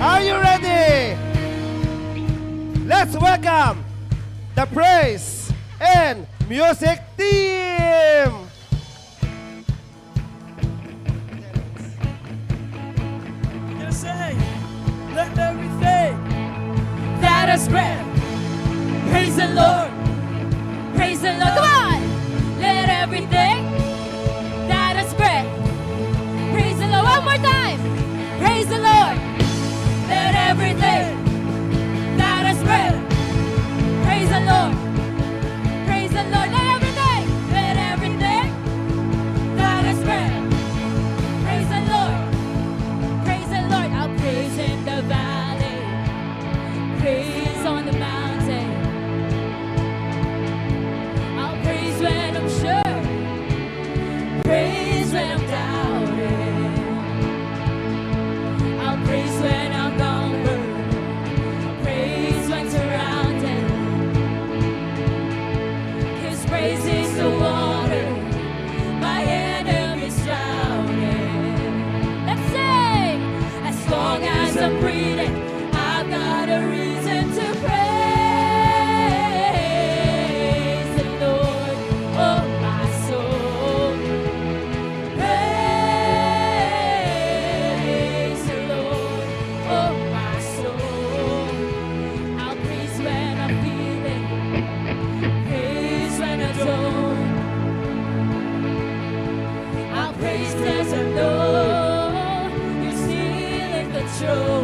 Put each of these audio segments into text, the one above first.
Are you ready? Let's welcome the praise and music team. Just say, let everything that has breath praise the Lord. Praise the Lord. Come on. Let everything that has breath praise the Lord. One more time. Praise the Lord. Let everything that has breath praise the Lord. Praise the Lord. Let everything that has breath praise the Lord. Praise the Lord. I'll praise in the valley. Praise on the mountain. I'll praise when I'm sure. Praise when I'm doubting. I'll praise when I'm conquered. Praise when surrounded. His praise is the water my enemies drowning. Let's sing. As long as I'm breathing, I've got a reason to praise the Lord. Oh, my soul. Praise the Lord. Oh, my soul. I'll praise when I'm feeling. Praise when I don't. I'll praise 'cause I know you're still in control.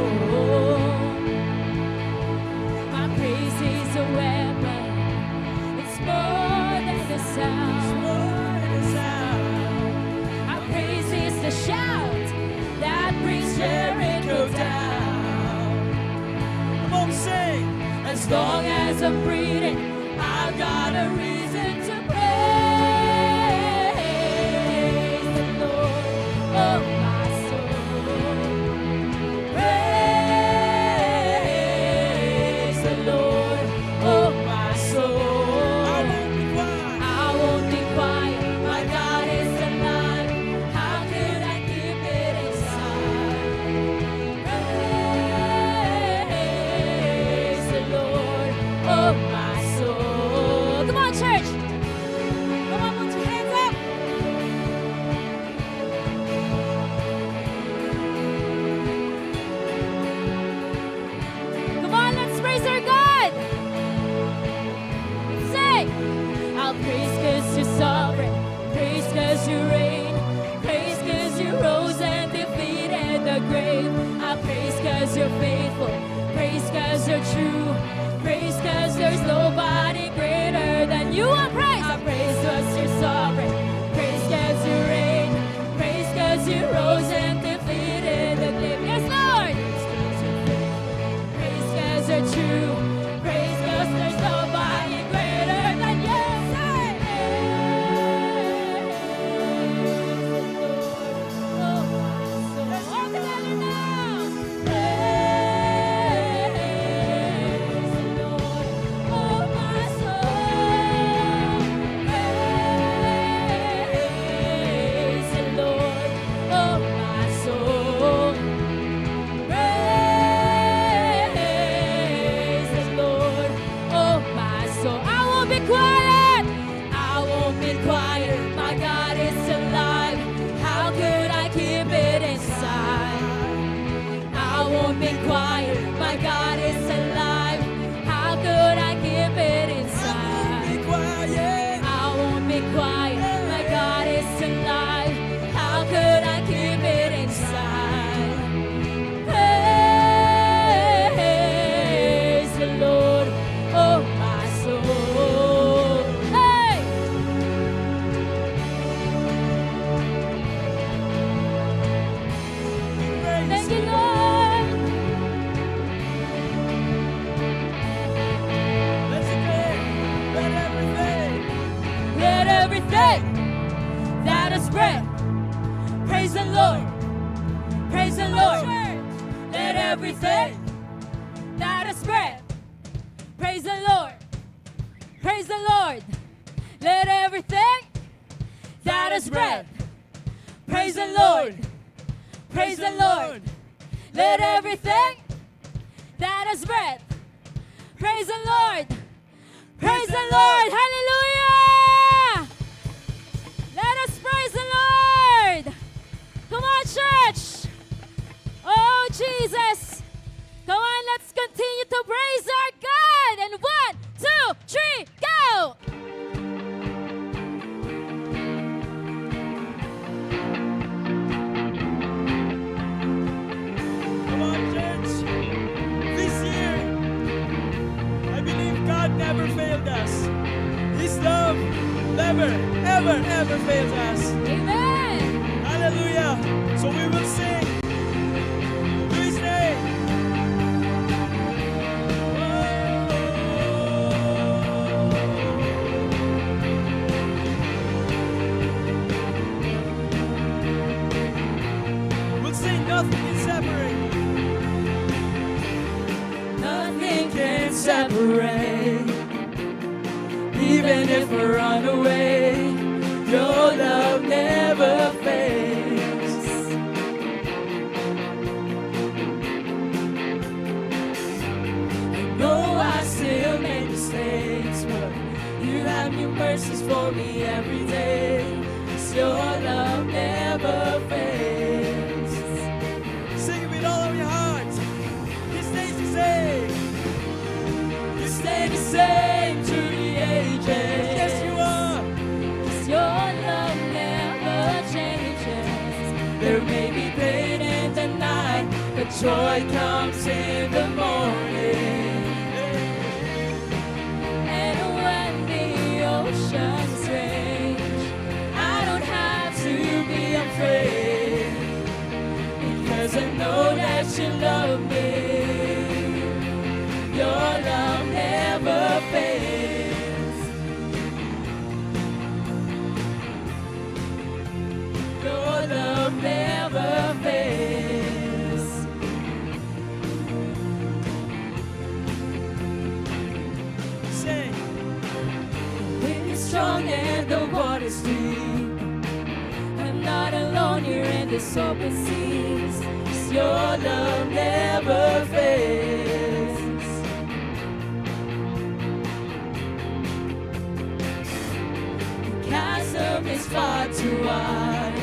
My praise is a weapon. It's more than a sound. My praise is the shout that brings Jericho down. Come on, sing. As long as I'm breathing, I've got a reason to praise the Lord. Oh, my soul. Praise the Lord. Oh, my soul. I won't be quiet. My God is alive. How could I keep it inside? Praise the Lord. Oh, my soul. Come on, church. Come on, put your hands up. Come on, let's praise our God. Say, I'll praise 'cause you're sovereign. Praise 'cause you reign. Praise 'cause you rose and defeated the grave. I'll praise 'cause you're faithful. Praise 'cause you're true. Praise 'cause there's nobody greater than you. I'll praise 'cause you're sovereign. Praise 'cause you reign. Praise 'cause you rose and defeated the grave. Yes, Lord. Praise 'cause you're true. Praise 'cause there's nobody greater than you. Say, oh, my soul. All together now. Praise the Lord. Oh, my soul. Praise the Lord. Oh, my soul. Praise the Lord, oh my soul. I won't be quiet. I won't be quiet. My God is alive. How could I keep it inside? I won't be quiet. My God is alive. How could I keep it inside? I won't be quiet. My God is alive. How could I keep it inside? Praise the Lord, oh my soul. Hey! Thank you, Lord. Let everything that is breath praise the Lord. Praise the Lord. Let everything that is breath praise the Lord. Praise the Lord. Let everything that is breath praise the Lord. Praise the Lord. Let everything breath. Praise the Lord. Praise the Lord. Hallelujah. Let us praise the Lord. Come on, church. Oh, Jesus. Come on, let's continue to praise our God. And 1, 2, 3, go. Come on, church. This year, I believe God never failed us. His love never, ever, ever fails us. Amen. Hallelujah. So we will sing to His name. We'll sing nothing can separate. Nothing Can't separate. Even if we run away, your love never fails. I know I still make mistakes, but you have new mercies for me every day. 'Cause your love never fails. Sing it with all of your heart. He stays the same. You stay the same through the ages. Yes, you are. 'Cause your love never changes. There may be pain in the night, but joy comes in the morning. And when the oceans rage, I don't have to be afraid. Because I know that you love me. Your love never fails. Your love never fails. Sing. Wind is strong and the water's deep. I'm not alone here in this open seas. 'Cause your love never fails. The chasm is far too wide.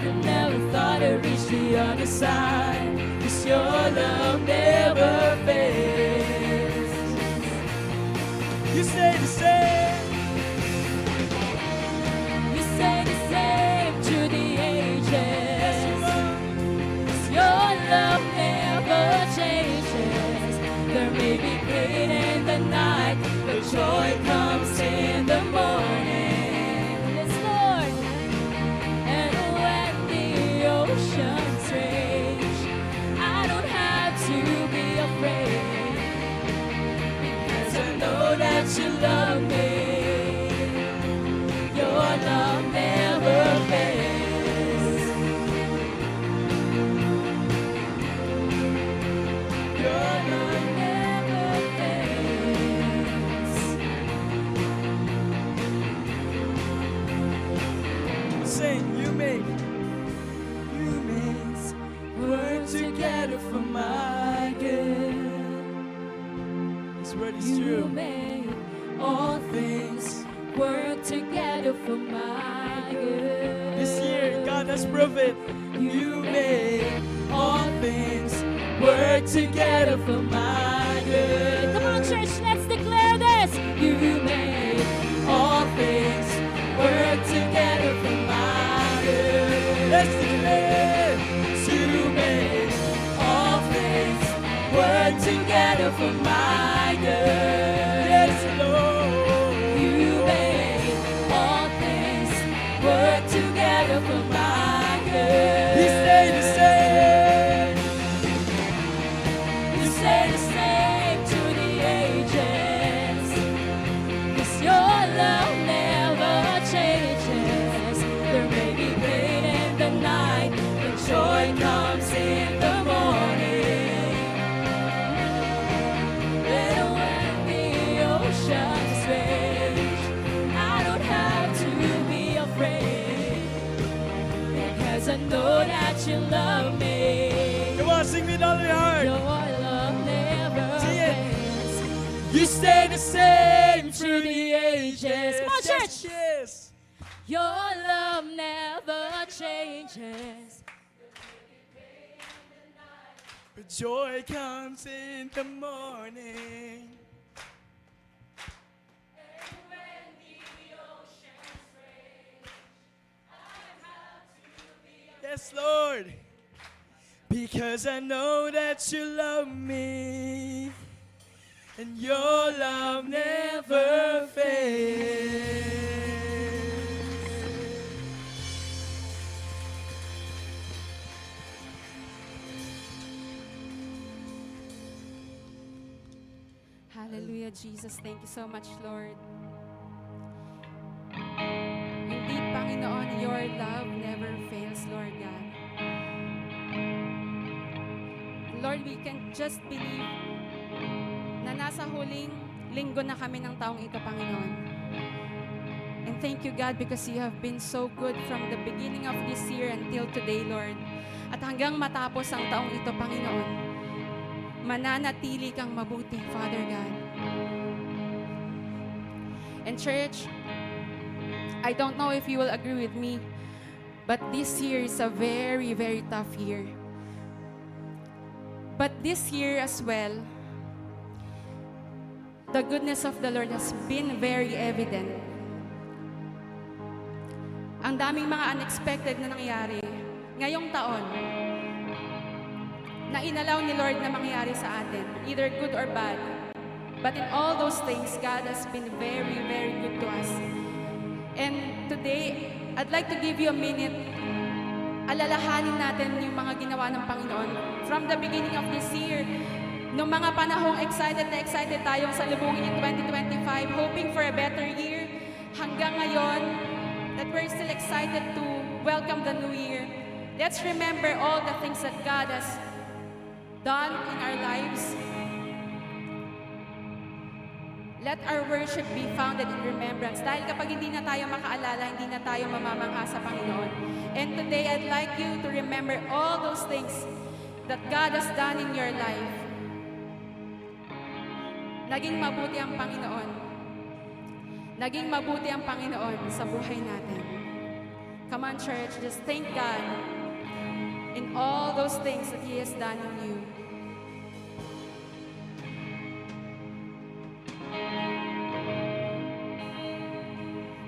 I never thought I'd reach the other side. 'Cause your love never fails. You stay the same. You stay the same to the ages. 'Cause your love never changes. There may be pain in the night, but joy comes in the morning. Yes, Lord. And when the oceans rage, I don't have to be afraid. Because I know that you love me. Your love never fails. Your love never fails. Sing, you make work together for my good. This word is You true. make all things work together for my good. This year, God has proven you make all things work together for my good. Come on, church, let's declare this. You make all things work together for my good. Let's declare. You make all things work together for my good. Yes, Lord. You make all things work together for my good. He stayed the same. You stay the same to the ages. 'Cause your love never changes. There may be pain in the night, but joy comes in the morning. And when the oceans rage, I don't have to be afraid. Because I know that you love me. Come on, sing with all your heart. Your love never You stay the same through the ages. Come on, church. Yes. Your love never changes. But joy comes in the morning. Yes, Lord. Because I know that you love me. And your love never fades. Hallelujah, Jesus. Thank you so much, Lord. Indeed, Panginoon, your love never fails, Lord God. Lord, we can just believe na nasa huling linggo na kami ng taong ito, Panginoon. And thank you, God, because you have been so good from the beginning of this year until today, Lord. At hanggang matapos ang taong ito, Panginoon, mananatili kang mabuti, Father God. And church, I don't know if you will agree with me, but this year is a very, very tough year. But this year as well, the goodness of the Lord has been very evident. Ang daming mga unexpected na nangyari ngayong taon na inalaw ni Lord na mangyari sa atin, either good or bad. But in all those things, God has been very, very good to us. And today, I'd like to give you a minute. Alalahanin natin yung mga ginawa ng Panginoon. From the beginning of this year, nung mga panahong excited na excited tayong salubungin in 2025, hoping for a better year, hanggang ngayon, that we're still excited to welcome the new year. Let's remember all the things that God has done in our lives. Let our worship be founded in remembrance. Dahil kapag hindi na tayo makaalala, hindi na tayo mamamangha sa Panginoon. And today, I'd like you to remember all those things that God has done in your life. Naging mabuti ang Panginoon. Naging mabuti ang Panginoon sa buhay natin. Come on, church, just thank God in all those things that He has done in you.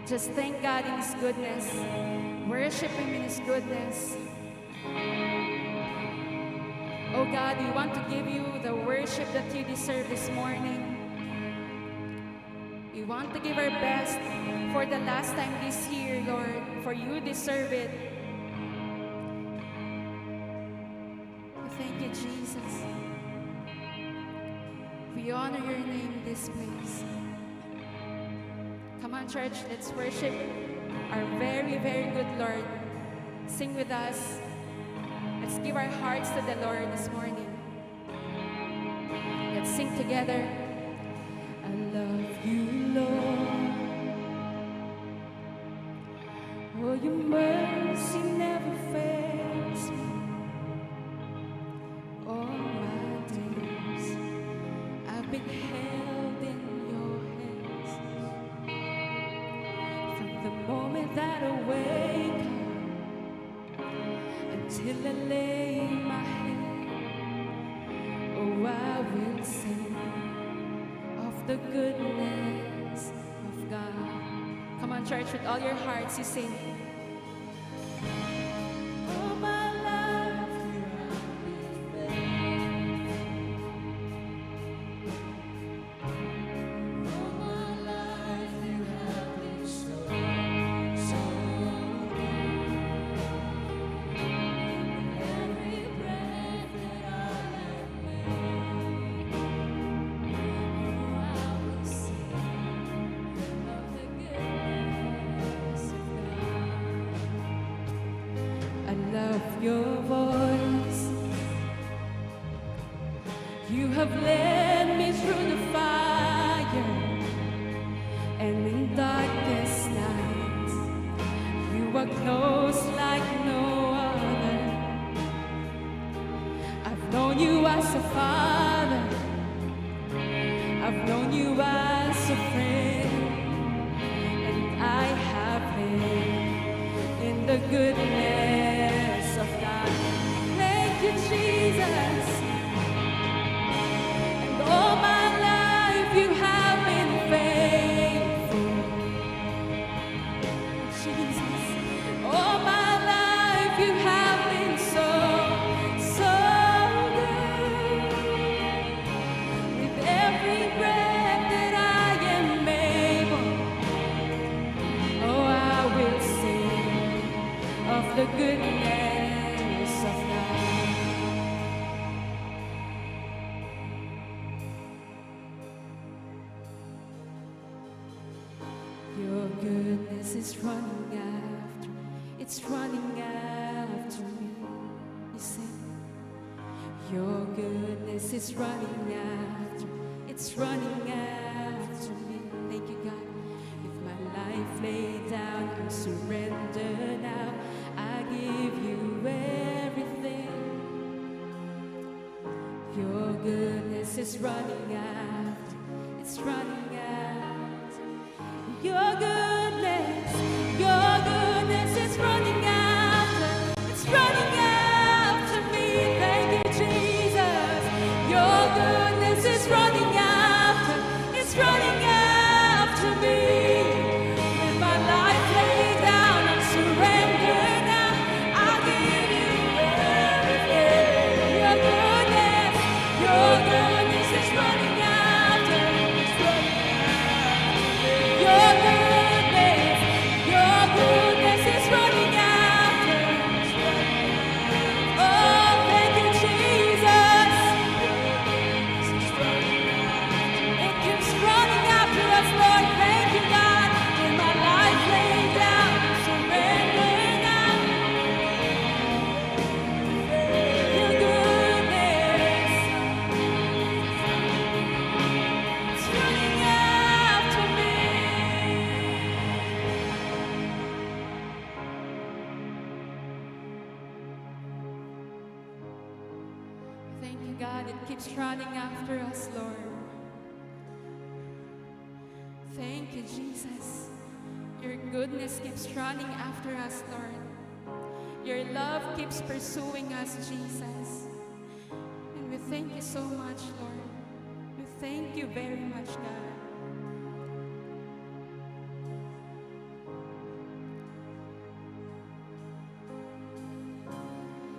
Just thank God in His goodness. Worship Him in His goodness. Oh God, we want to give you the worship that you deserve this morning. We want to give our best for the last time this year, Lord, for you deserve it. Thank you, Jesus. We honor your name in this place. Come on, church, let's worship our very, very good Lord. Sing with us. Let's give our hearts to the Lord this morning. Let's sing together. I love you, Lord. Oh, your mercy never fails me. All my days I've been held in your hands. From the moment that I wake up until I lay my head, oh, I will sing of the goodness of God. Come on, church, with all your hearts, you sing. All my life you have been faithful. All my life you have been so, so good. Every breath that I have made, oh, I will sing of the goodness of God. I love your voice. You have led me through the fire, and in darkest nights, you are close like no other. I've known you as a father. I've known you as a friend, and I have lived in the goodness of God. Thank you, Jesus. And all my life you have been faithful, Jesus. All my life you have been so, so good. With every breath that I am able, oh, I will sing of the goodness of God. Your goodness is running after, it's running after me. You sing. Your goodness is running after, it's running after me. Thank you, God. With my life laid down, I'm surrendered now. I give you everything. Your goodness is running after, it's running after. Your goodness is running after, it's running after me. Thank you, Jesus. Your goodness is running after, it's running after me. With my life laid down, I'm surrendered now. I give you everything. Your goodness is running after, it's running after. Your goodness is running after. Oh, thank you, Jesus. It keeps running after us, Lord. Thank you, God. With my life laid down, surrender now. Your goodness is running after me. Thank you, God. It keeps running after us, Lord. Thank you, Jesus. Your goodness keeps running after us, Lord. Your love keeps pursuing us, Jesus. And we thank you so much, Lord. We thank you very much, God.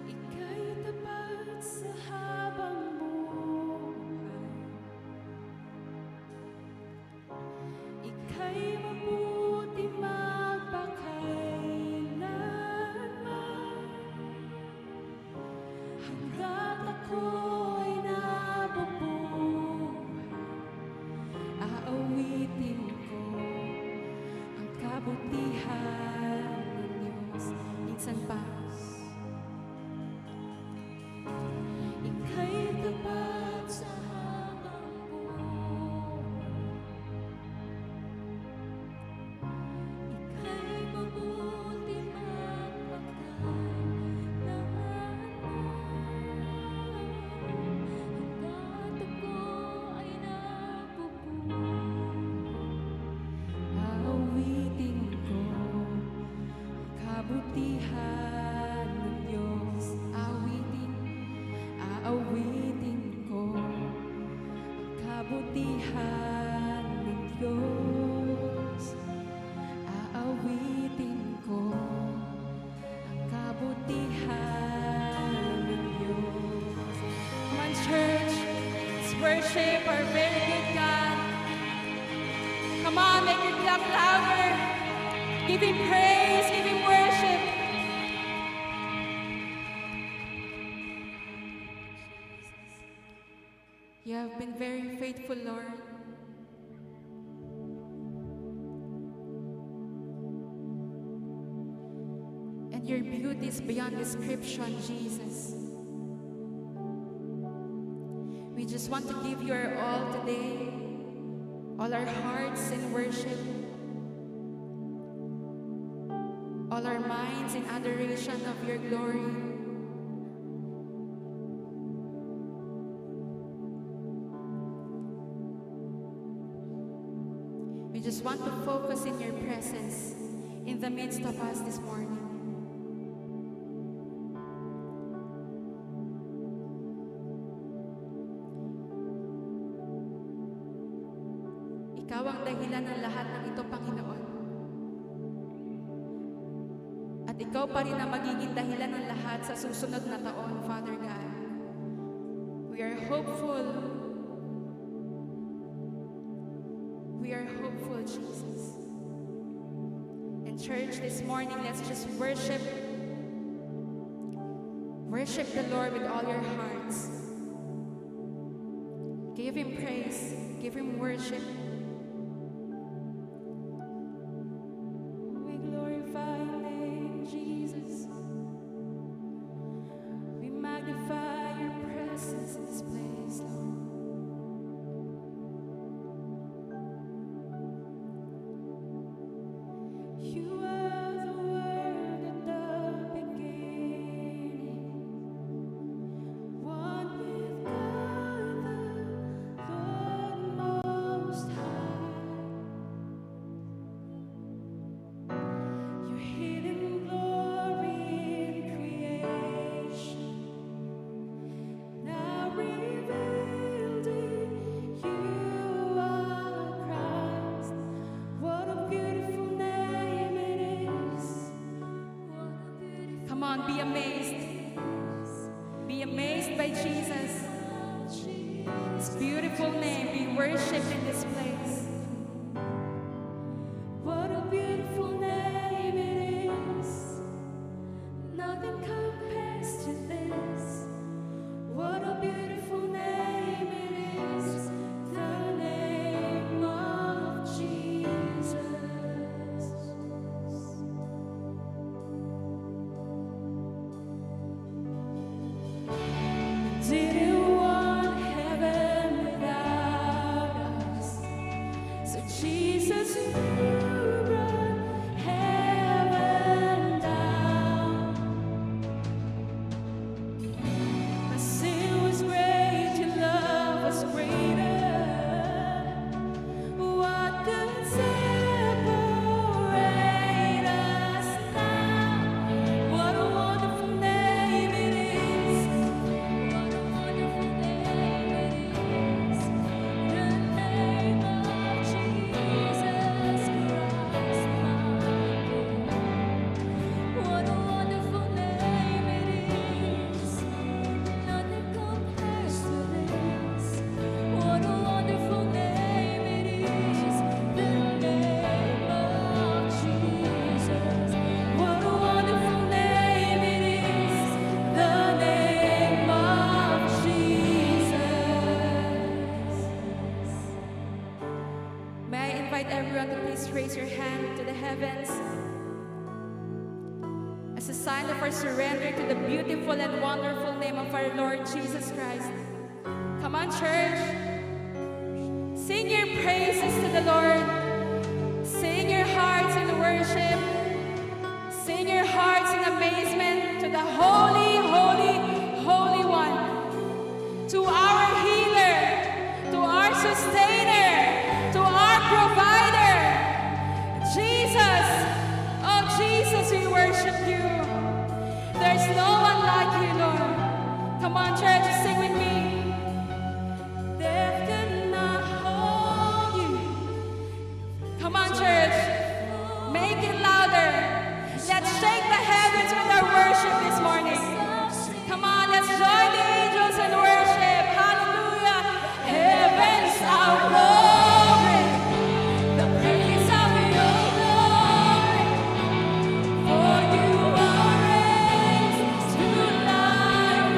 Ika'y tapat sa habang buhay. Ika'y mabuti magpakailanman. Hanggat ako'y nabubuhay, aawitin ko ang kabutihan ng Diyos. Minsan pa. Ika'y tapat sa habang buhay. Ika'y mabuti magpakailanman. Hanggat ako ay nabubuhay, aawitin ko ang kabutihan ng Diyos. Aawitin ko ang kabutihan ng Diyos. Aawitin ko ang kabutihan ng Diyos. Come on, church. Let's worship our very good God. Come on, make your clap louder. Give Him praise, give Him worship. You have been very faithful, Lord. And your beauty is beyond description, Jesus. We just want to give you our all today, all our hearts in worship, all our minds in adoration of your glory. just want to focus in your presence in the midst of us this morning. Ikaw ang dahilan ng lahat ng ito, Panginoon. At ikaw pa rin ang magiging dahilan ng lahat sa susunod na taon, Father God. We are hopeful. We are hopeful, Jesus. And church, this morning, let's just worship. Worship the Lord with all your hearts. Give Him praise. Give Him worship. We glorify your name, Jesus. We magnify your presence in this place, Lord. You are the Word at the beginning, one with God, the Lord Most High. Your hidden glory in creation, now revealed in you are Christ. What a beautiful name it is. Come on, be amazed. Be amazed by Jesus. His beautiful name be worshipped in this place. What a beautiful name it is. Nothing compares to this. What a beautiful name it is. The name of Jesus. Didn't want heaven without us, so Jesus, you brought heaven down. My sin was great, your love was greater. What could separate us now? What a wonderful name it is. What a wonderful name it is. The name of Jesus Christ, my King. What a wonderful name it is. Nothing compares to this. What a wonderful name it is. The name of Jesus. What a wonderful name it is. The name of Jesus. May I invite everyone to please raise your hand to the heavens as a sign of our surrender to the beautiful and wonderful name of our Lord Jesus Christ. Come on, church. Sing your praises to the Lord. Sing your hearts in worship. Sing your hearts in amazement to the Holy, Holy, Holy One. To our healer, to our sustainer, to our provider. Jesus, oh Jesus, we worship you. There's no one like you, Lord. Come on, church, sing with me. Death could not hold you. Come on, church, make it louder. Let's shake the heavens with our worship this morning. Come on, let's join the angels in worship. Hallelujah. Heavens are roaring the praise of your glory. For you are raised to life.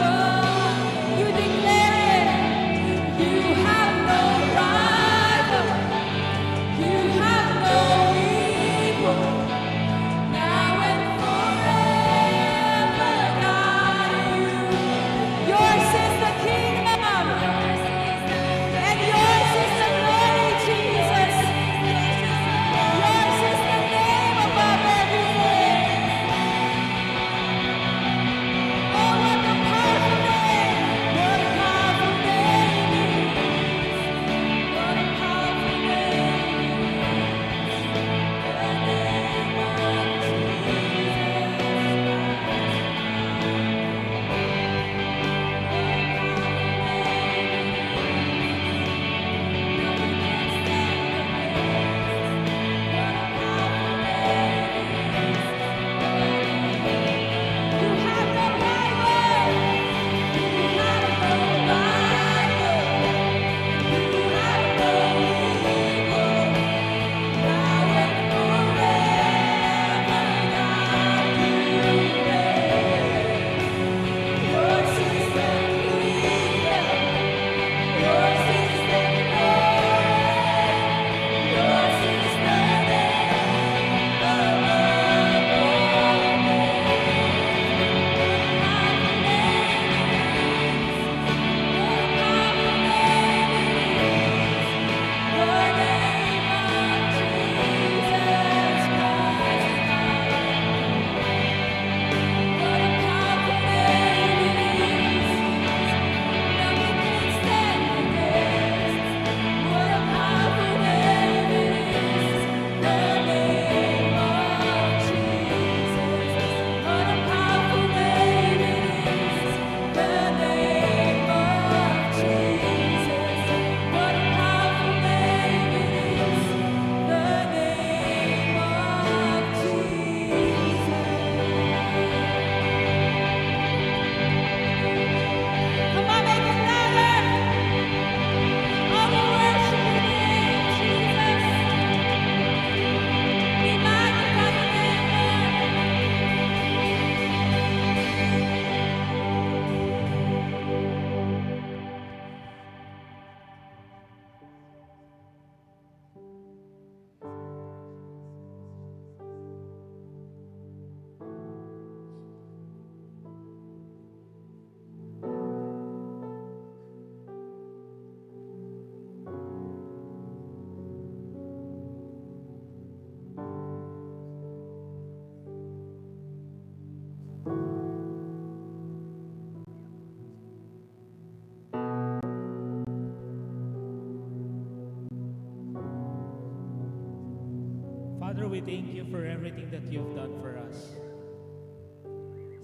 Father, we thank you for everything that you've done for us.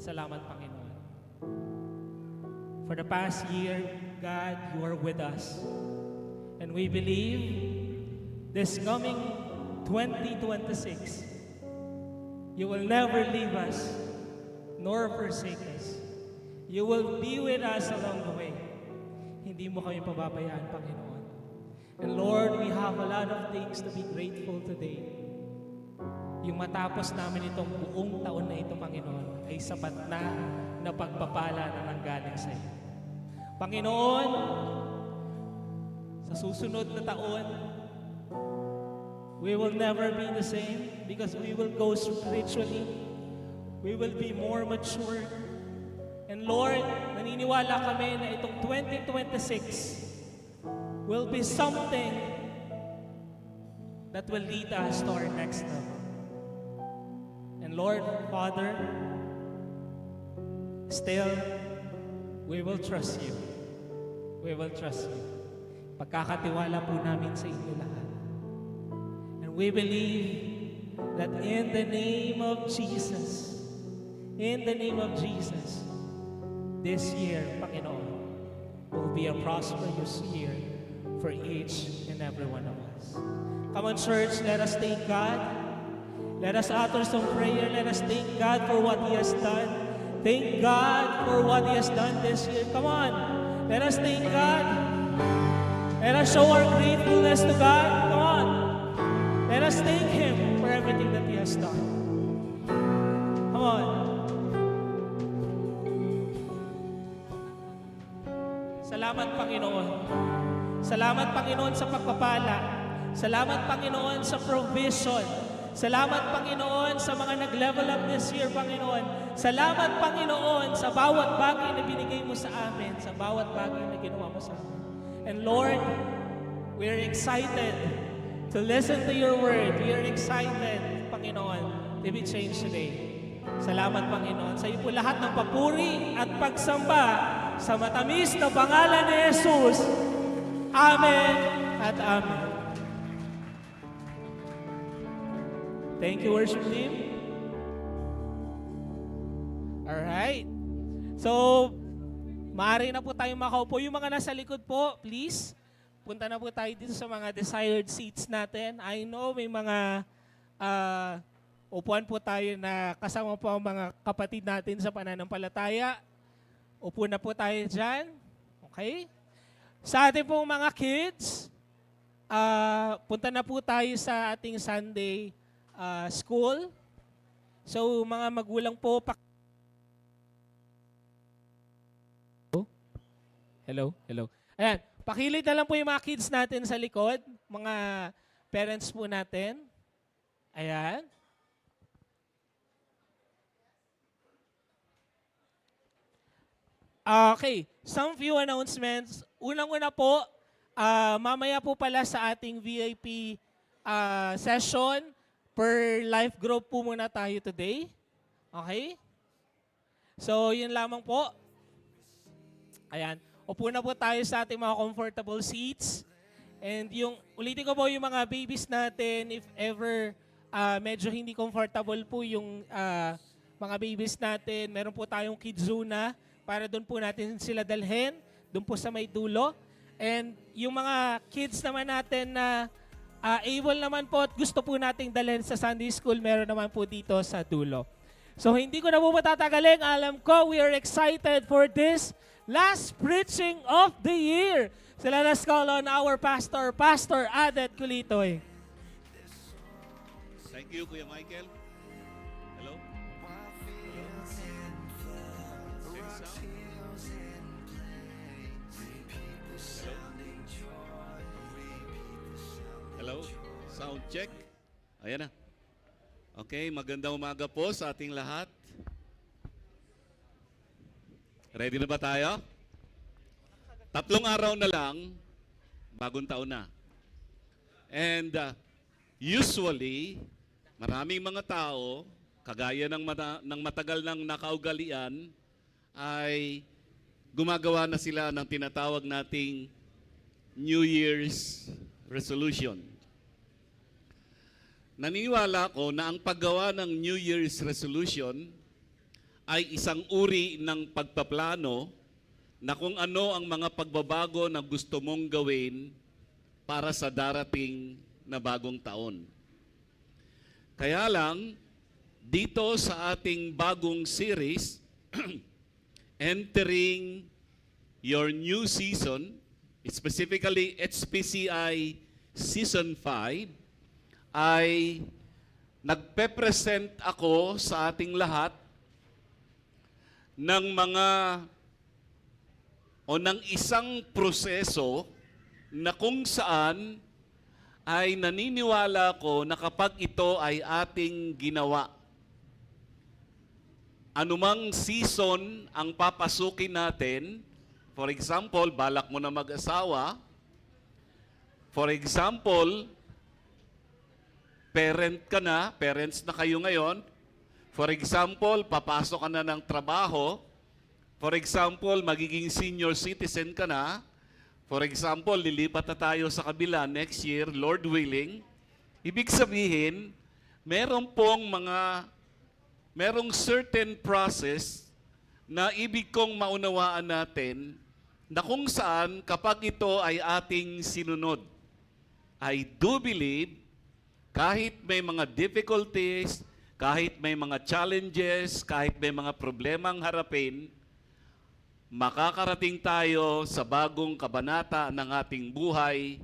Salamat, Panginoon. For the past year, God, you are with us. And we believe this coming 2026, you will never leave us nor forsake us. You will be with us along the way. Hindi mo kami pababayaan, Panginoon. And Lord, we have a lot of things to be grateful today. Yung matapos namin itong buong taon na ito, Panginoon, ay sapat na pagpapala na nanggaling sa iyo. Panginoon, sa susunod na taon, we will never be the same because we will go spiritually. We will be more mature. And Lord, naniniwala kami na itong 2026 will be something that will lead us to our next level. And Lord, Father, still, we will trust you. We will trust you. Pagkakatiwala po namin sa inyo lahat. And we believe that in the name of Jesus, this year, Panginoon, will be a prosperous year for each and every one of us. Come on, church, let us thank God. Let us utter some prayer. Let us thank God for what He has done. Thank God for what He has done this year. Come on, let us thank God. Let us show our gratefulness to God. Come on, let us thank Him for everything that He has done. Come on. Salamat, Panginoon. Salamat, Panginoon, sa pagpapala. Salamat, Panginoon, sa provision. Salamat, Panginoon, sa mga nag-level up this year, Panginoon. Salamat, Panginoon, sa bawat bagay na binigay mo sa amin, sa bawat bagay na ginawa mo sa amin. And Lord, we are excited to listen to your word. We are excited, Panginoon, to be changed today. Salamat, Panginoon. Sa iyo po lahat ng papuri at pagsamba sa matamis na pangalan ni Jesus. Amen at amen. Thank you, worship team. Alright. So, maaari na po tayong makaupo. Yung mga nasa likod po, please, punta na po tayo dito sa mga desired seats natin. I know may mga upuan po tayo na kasama po ang mga kapatid natin sa pananampalataya. Upo na po tayo dyan. Okay? Sa ating pong mga kids, punta na po tayo sa ating Sunday school. So, mga magulang po, Hello? Ayan, pakilid na lang po yung mga kids natin sa likod, mga parents po natin. Ayan. Okay, some few announcements. Unang-una po, mamaya po pala sa ating VIP session, per life group po muna tayo today. Okay? So, yun lamang po. Ayan. Upo na po tayo sa ating mga comfortable seats. And ulitin ko po yung mga babies natin, if ever medyo hindi comfortable po yung mga babies natin, meron po tayong kidzuna para doon po natin sila dalhin, doon po sa may dulo. And yung mga kids naman natin na able naman po at gusto po nating dalhin sa Sunday School, meron naman po dito sa dulo. So hindi ko na po matatagalin. Alam ko, we are excited for this last preaching of the year. So let us call on our pastor, Pastor Adet Kulitoy. Thank you, Kuya Michael. Hello? Hello? Sound check. Ayan na. Okay, magandang umaga po sa ating lahat. Ready na ba tayo? 3 araw na lang, bagong taon na. And usually, maraming mga tao, kagaya ng matagal ng nakaugalian, ay gumagawa na sila ng tinatawag nating New Year's resolution. naniniwala ko na ang paggawa ng New Year's resolution ay isang uri ng pagpaplano na kung ano ang mga pagbabago na gusto mong gawin para sa darating na bagong taon. Kaya lang, dito sa ating bagong series, entering your new season, specifically HPCI Season 5, ay nagpe-present ako sa ating lahat ng mga o ng isang proseso na kung saan ay naniniwala ko na kapag ito ay ating ginawa, anumang season ang papasukin natin, for example, balak mo na mag-asawa, for example, parents na kayo ngayon, for example, papasok ka na ng trabaho, for example, magiging senior citizen ka na, for example, lilipat na tayo sa kabila next year, Lord willing. Ibig sabihin, merong certain process na ibig kong maunawaan natin na kung saan kapag ito ay ating sinunod, I do believe kahit may mga difficulties, kahit may mga challenges, kahit may mga problemang harapin, makakarating tayo sa bagong kabanata ng ating buhay,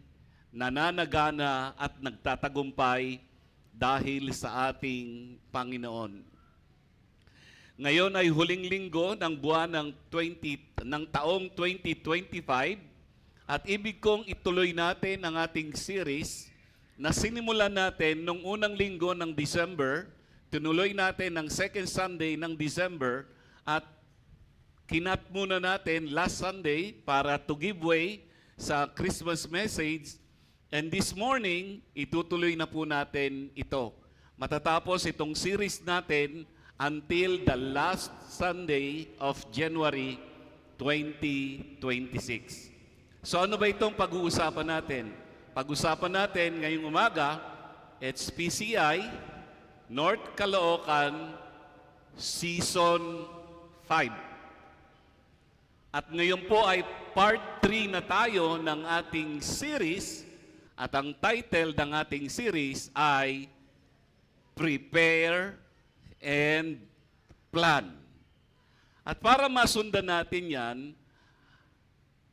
nananagana at nagtatagumpay dahil sa ating Panginoon. Ngayon ay huling linggo ng buwan ng taong 2025 at ibig kong ituloy natin ang ating series na sinimulan natin nung unang linggo ng December, tinuloy natin ng second Sunday ng December at kinat muna natin last Sunday para to give way sa Christmas message. And this morning, itutuloy na po natin ito. Matatapos itong series natin until the last Sunday of January 2026. So ano ba itong pag-uusapan natin? Pag-usapan natin ngayong umaga, HPCI, North Caloocan, Season 5. At ngayon po ay part 3 na tayo ng ating series at ang title ng ating series ay Prepare and Plan. At para masundan natin yan,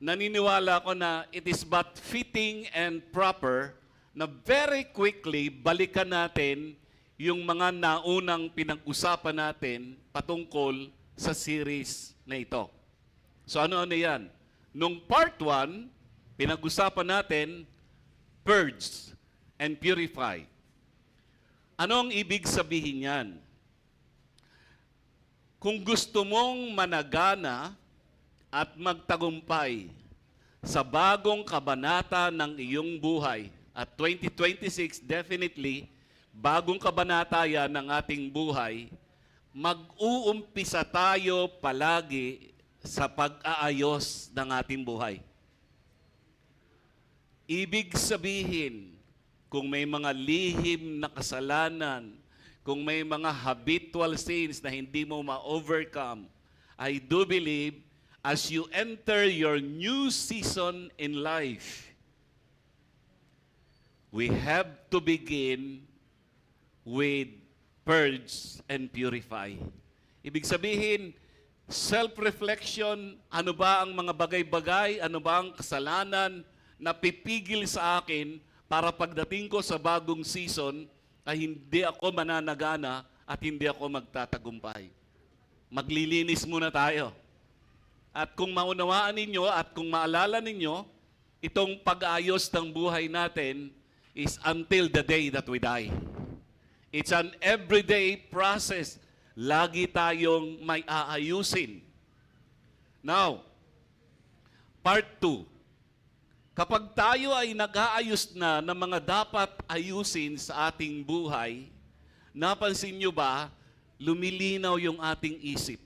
naniniwala ko na it is but fitting and proper na very quickly balikan natin yung mga naunang pinag-usapan natin patungkol sa series na ito. So ano-ano yan? Nung part 1, pinag-usapan natin purge and purify. Ano ang ibig sabihin yan? Kung gusto mong managana at magtagumpay sa bagong kabanata ng iyong buhay. At 2026, definitely, bagong kabanata yan ng ating buhay, mag-uumpisa tayo palagi sa pag-aayos ng ating buhay. Ibig sabihin, kung may mga lihim na kasalanan, kung may mga habitual sins na hindi mo ma-overcome, I do believe as you enter your new season in life, we have to begin with purge and purify. Ibig sabihin, self-reflection, ano ba ang mga bagay-bagay, ano ba ang kasalanan na pipigil sa akin para pagdating ko sa bagong season ay hindi ako mananagana at hindi ako magtatagumpay. Maglilinis muna tayo. At kung maunawaan ninyo at kung maalala ninyo, itong pag-aayos ng buhay natin is until the day that we die. It's an everyday process. Lagi tayong may aayusin. Now, part 2. Kapag tayo ay nag-aayos na ng mga dapat ayusin sa ating buhay, napansin nyo ba, lumilinaw yung ating isip.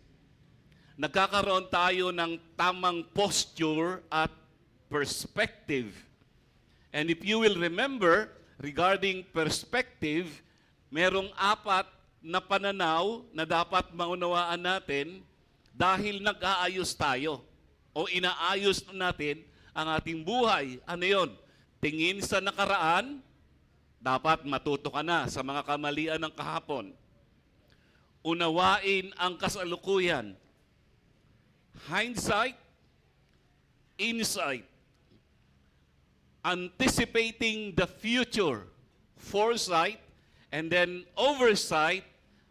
Nagkakaroon tayo ng tamang posture at perspective. And if you will remember, regarding perspective, merong apat na pananaw na dapat maunawaan natin dahil nag-aayos tayo o inaayos natin ang ating buhay. Ano yun? Tingin sa nakaraan, dapat matuto ka na sa mga kamalian ng kahapon. Unawain ang kasalukuyan. Hindsight, insight. Anticipating the future, foresight, and then oversight,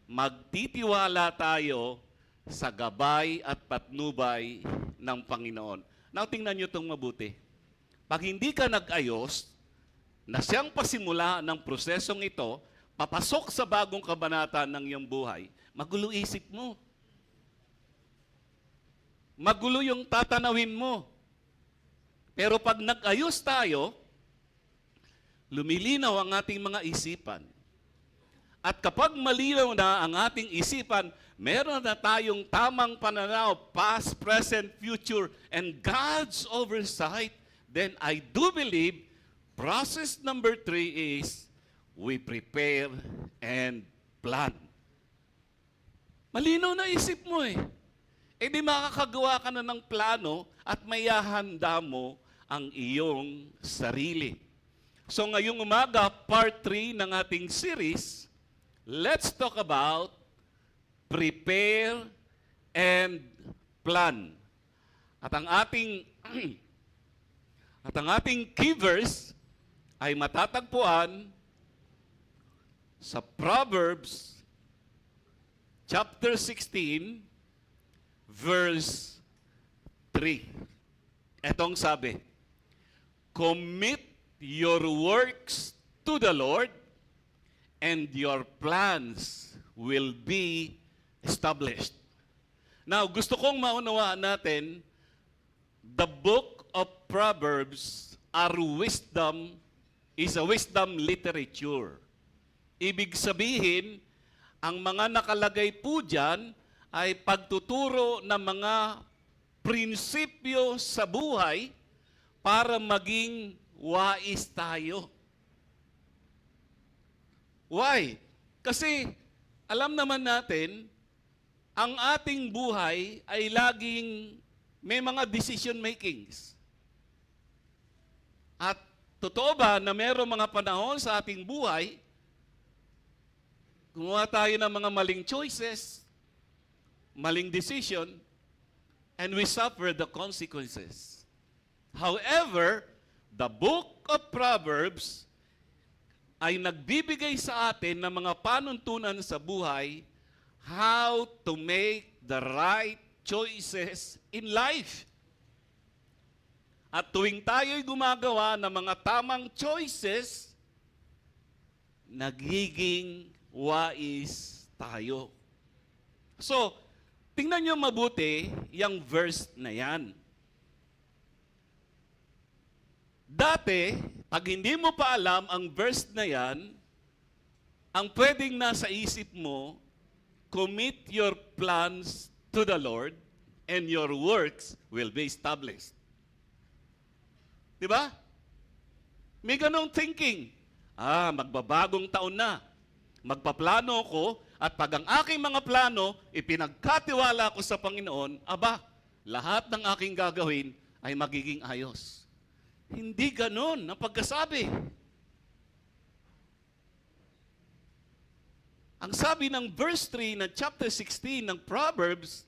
magtitiwala tayo sa gabay at patnubay ng Panginoon. Now, tingnan nyo itong mabuti. Pag hindi ka nag-ayos, na siyang pasimula ng prosesong ito, papasok sa bagong kabanata ng iyong buhay, magulo isip mo. Magulo yung tatanawin mo. Pero pag nag-ayos tayo, lumilinaw ang ating mga isipan. At kapag malinaw na ang ating isipan, meron na tayong tamang pananaw, past, present, future, and God's oversight, then I do believe process number 3 is we prepare and plan. Malinaw na isip mo eh. E di makakagawa ka na ng plano at mayahanda mo ang iyong sarili. So ngayong umaga, part 3 ng ating series, let's talk about prepare and plan. At ang ating key verse ay matatagpuan sa Proverbs chapter 16 verse 3. Etong sabi, commit your works to the Lord and your plans will be established. Now, gusto kong maunawaan natin, the book of Proverbs is a wisdom literature. Ibig sabihin, ang mga nakalagay po dyan ay pagtuturo ng mga prinsipyo sa buhay para maging wais tayo. Why? Kasi alam naman natin, ang ating buhay ay laging may mga decision makings. At totoo ba na mayroong mga panahon sa ating buhay, gumawa tayo ng mga maling choices, maling decision, and we suffer the consequences. However, the book of Proverbs ay nagbibigay sa atin ng mga panuntunan sa buhay how to make the right choices in life. At tuwing tayo'y gumagawa ng mga tamang choices, nagiging wais tayo. So, tingnan nyo mabuti yung verse na yan. Dati, pag hindi mo pa alam ang verse na yan, ang pwedeng nasa isip mo, commit your plans to the Lord and your works will be established. Diba? May ganong thinking. Magbabagong taon na. Magpaplano ko at pag ang aking mga plano ipinagkatiwala ko sa Panginoon, lahat ng aking gagawin ay magiging ayos. Hindi ganon ang pagkasabi. Ang sabi ng verse 3 ng chapter 16 ng Proverbs,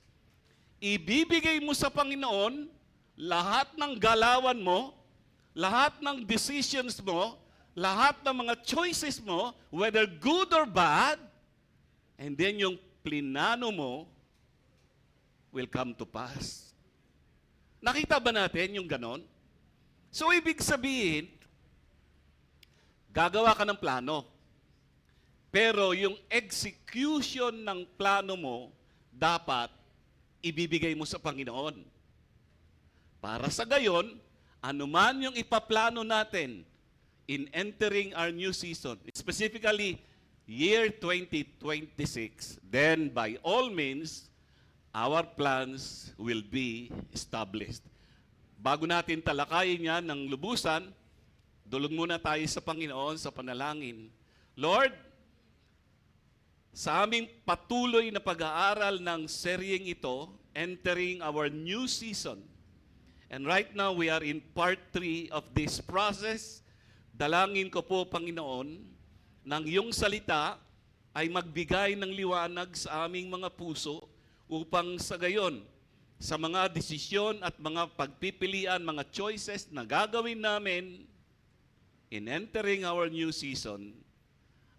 ibibigay mo sa Panginoon lahat ng galawan mo, lahat ng decisions mo, lahat ng mga choices mo, whether good or bad, and then yung plinano mo will come to pass. Nakita ba natin yung ganon? So, ibig sabihin, gagawa ka ng plano. Pero yung execution ng plano mo, dapat ibibigay mo sa Panginoon. Para sa gayon, anuman yung ipaplano natin in entering our new season, specifically year 2026, then by all means, our plans will be established. Bago natin talakayin yan ng lubusan, dulog muna tayo sa Panginoon sa panalangin. Lord, sa aming patuloy na pag-aaral ng seryeng ito, entering our new season. And right now, we are in part 3 of this process. Dalangin ko po, Panginoon, ng iyong salita ay magbigay ng liwanag sa aming mga puso upang sa gayon, sa mga desisyon at mga pagpipilian, mga choices na gagawin namin in entering our new season,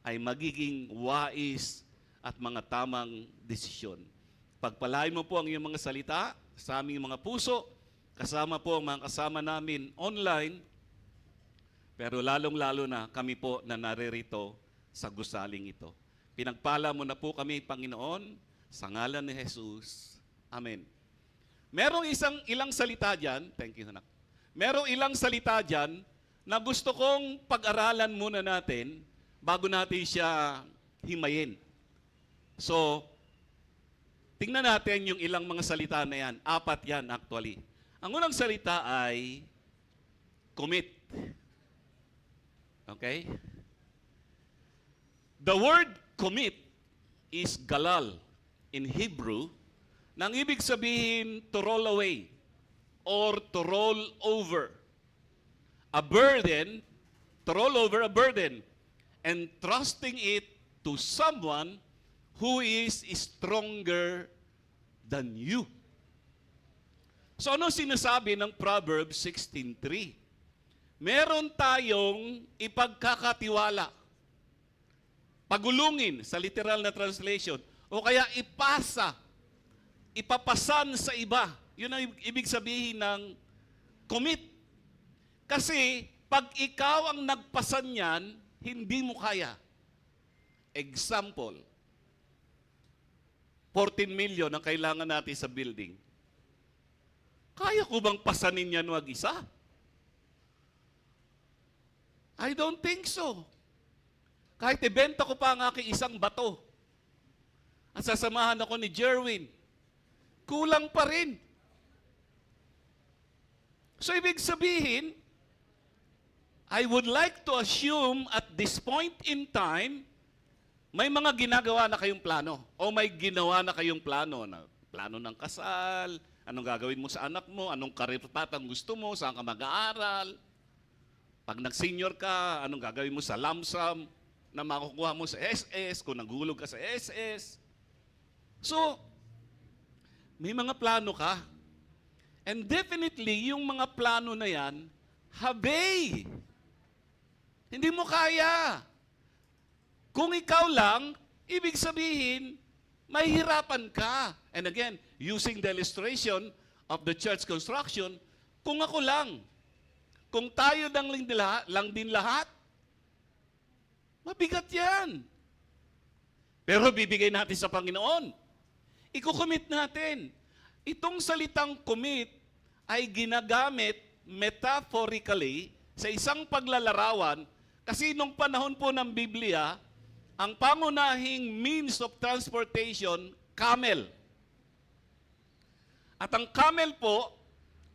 ay magiging wais at mga tamang desisyon. Pagpalain mo po ang iyong mga salita sa aming mga puso, kasama po ang mga kasama namin online, pero lalong-lalo na kami po na naririto sa gusaling ito. Pinagpala mo na po kami, Panginoon, sa ngalan ni Jesus. Amen. Merong ilang salita dyan, thank you, anak. Merong ilang salita dyan na gusto kong pag-aralan muna natin bago natin siya himayin. So, tingnan natin yung ilang mga salita na yan. 4 yan actually. Ang unang salita ay commit. Okay? The word commit is galal in Hebrew, nang ibig sabihin to roll away or to roll over. A burden, to roll over a burden, and trusting it to someone who is stronger than you. So ano sinasabi ng Proverbs 16:3? Meron tayong ipagkakatiwala, pagulungin sa literal na translation, o kaya ipapasan sa iba. Yun ang ibig sabihin ng commit. Kasi pag ikaw ang nagpasan yan, hindi mo kaya. Example, 14 million ang kailangan natin sa building. Kaya ko bang pasanin yan mag-isa? I don't think so. Kahit ibenta ko pa ang aking isang bato at sasamahan ako ni Jerwin, kulang pa rin. So ibig sabihin, I would like to assume at this point in time, may mga ginagawa na kayong plano o may ginawa na kayong plano ng kasal, anong gagawin mo sa anak mo, anong career path ang gusto mo, saan ka mag-aaral. Pag nag-senior ka, anong gagawin mo sa lump sum na makukuha mo sa SS, kung naghulog ka sa SS. So, may mga plano ka. And definitely, yung mga plano na yan, habay. Hindi mo kaya. Kung ikaw lang, ibig sabihin, mahihirapan ka. And again, using the illustration of the church construction, kung ako lang, kung tayo lang din lahat, mabigat yan. Pero bibigay natin sa Panginoon. Iko-commit natin. Itong salitang commit ay ginagamit metaphorically sa isang paglalarawan kasi nung panahon po ng Biblia, ang pangunahing means of transportation, camel. At ang camel po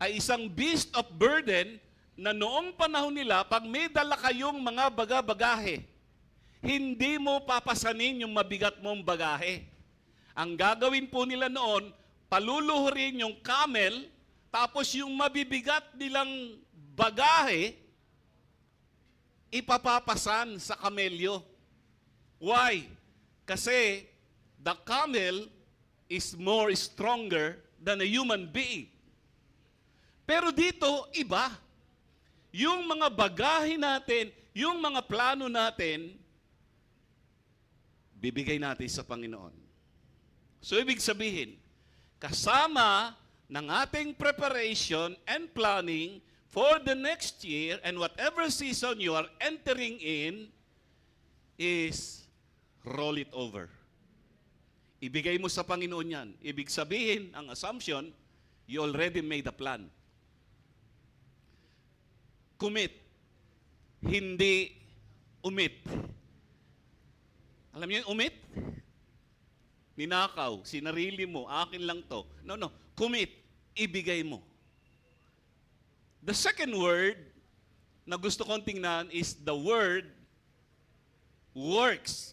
ay isang beast of burden na noong panahon nila, pag may dala kayong mga bagabagahe, hindi mo papasanin yung mabigat mong bagahe. Ang gagawin po nila noon, paluluhurin yung camel, tapos yung mabibigat nilang bagahe, ipapapasan sa kamelyo. Why? Kasi the camel is more stronger than a human being. Pero dito, iba. Yung mga bagahe natin, yung mga plano natin, bibigay natin sa Panginoon. So, ibig sabihin, kasama ng ating preparation and planning for the next year and whatever season you are entering in is roll it over. Ibigay mo sa Panginoon yan. Ibig sabihin, ang assumption, you already made a plan. Commit. Hindi umit. Alam niyo yung umit? Ninakaw, sinarili mo, akin lang to. No. Commit. Ibigay mo. The second word na gusto kong tingnan is the word works.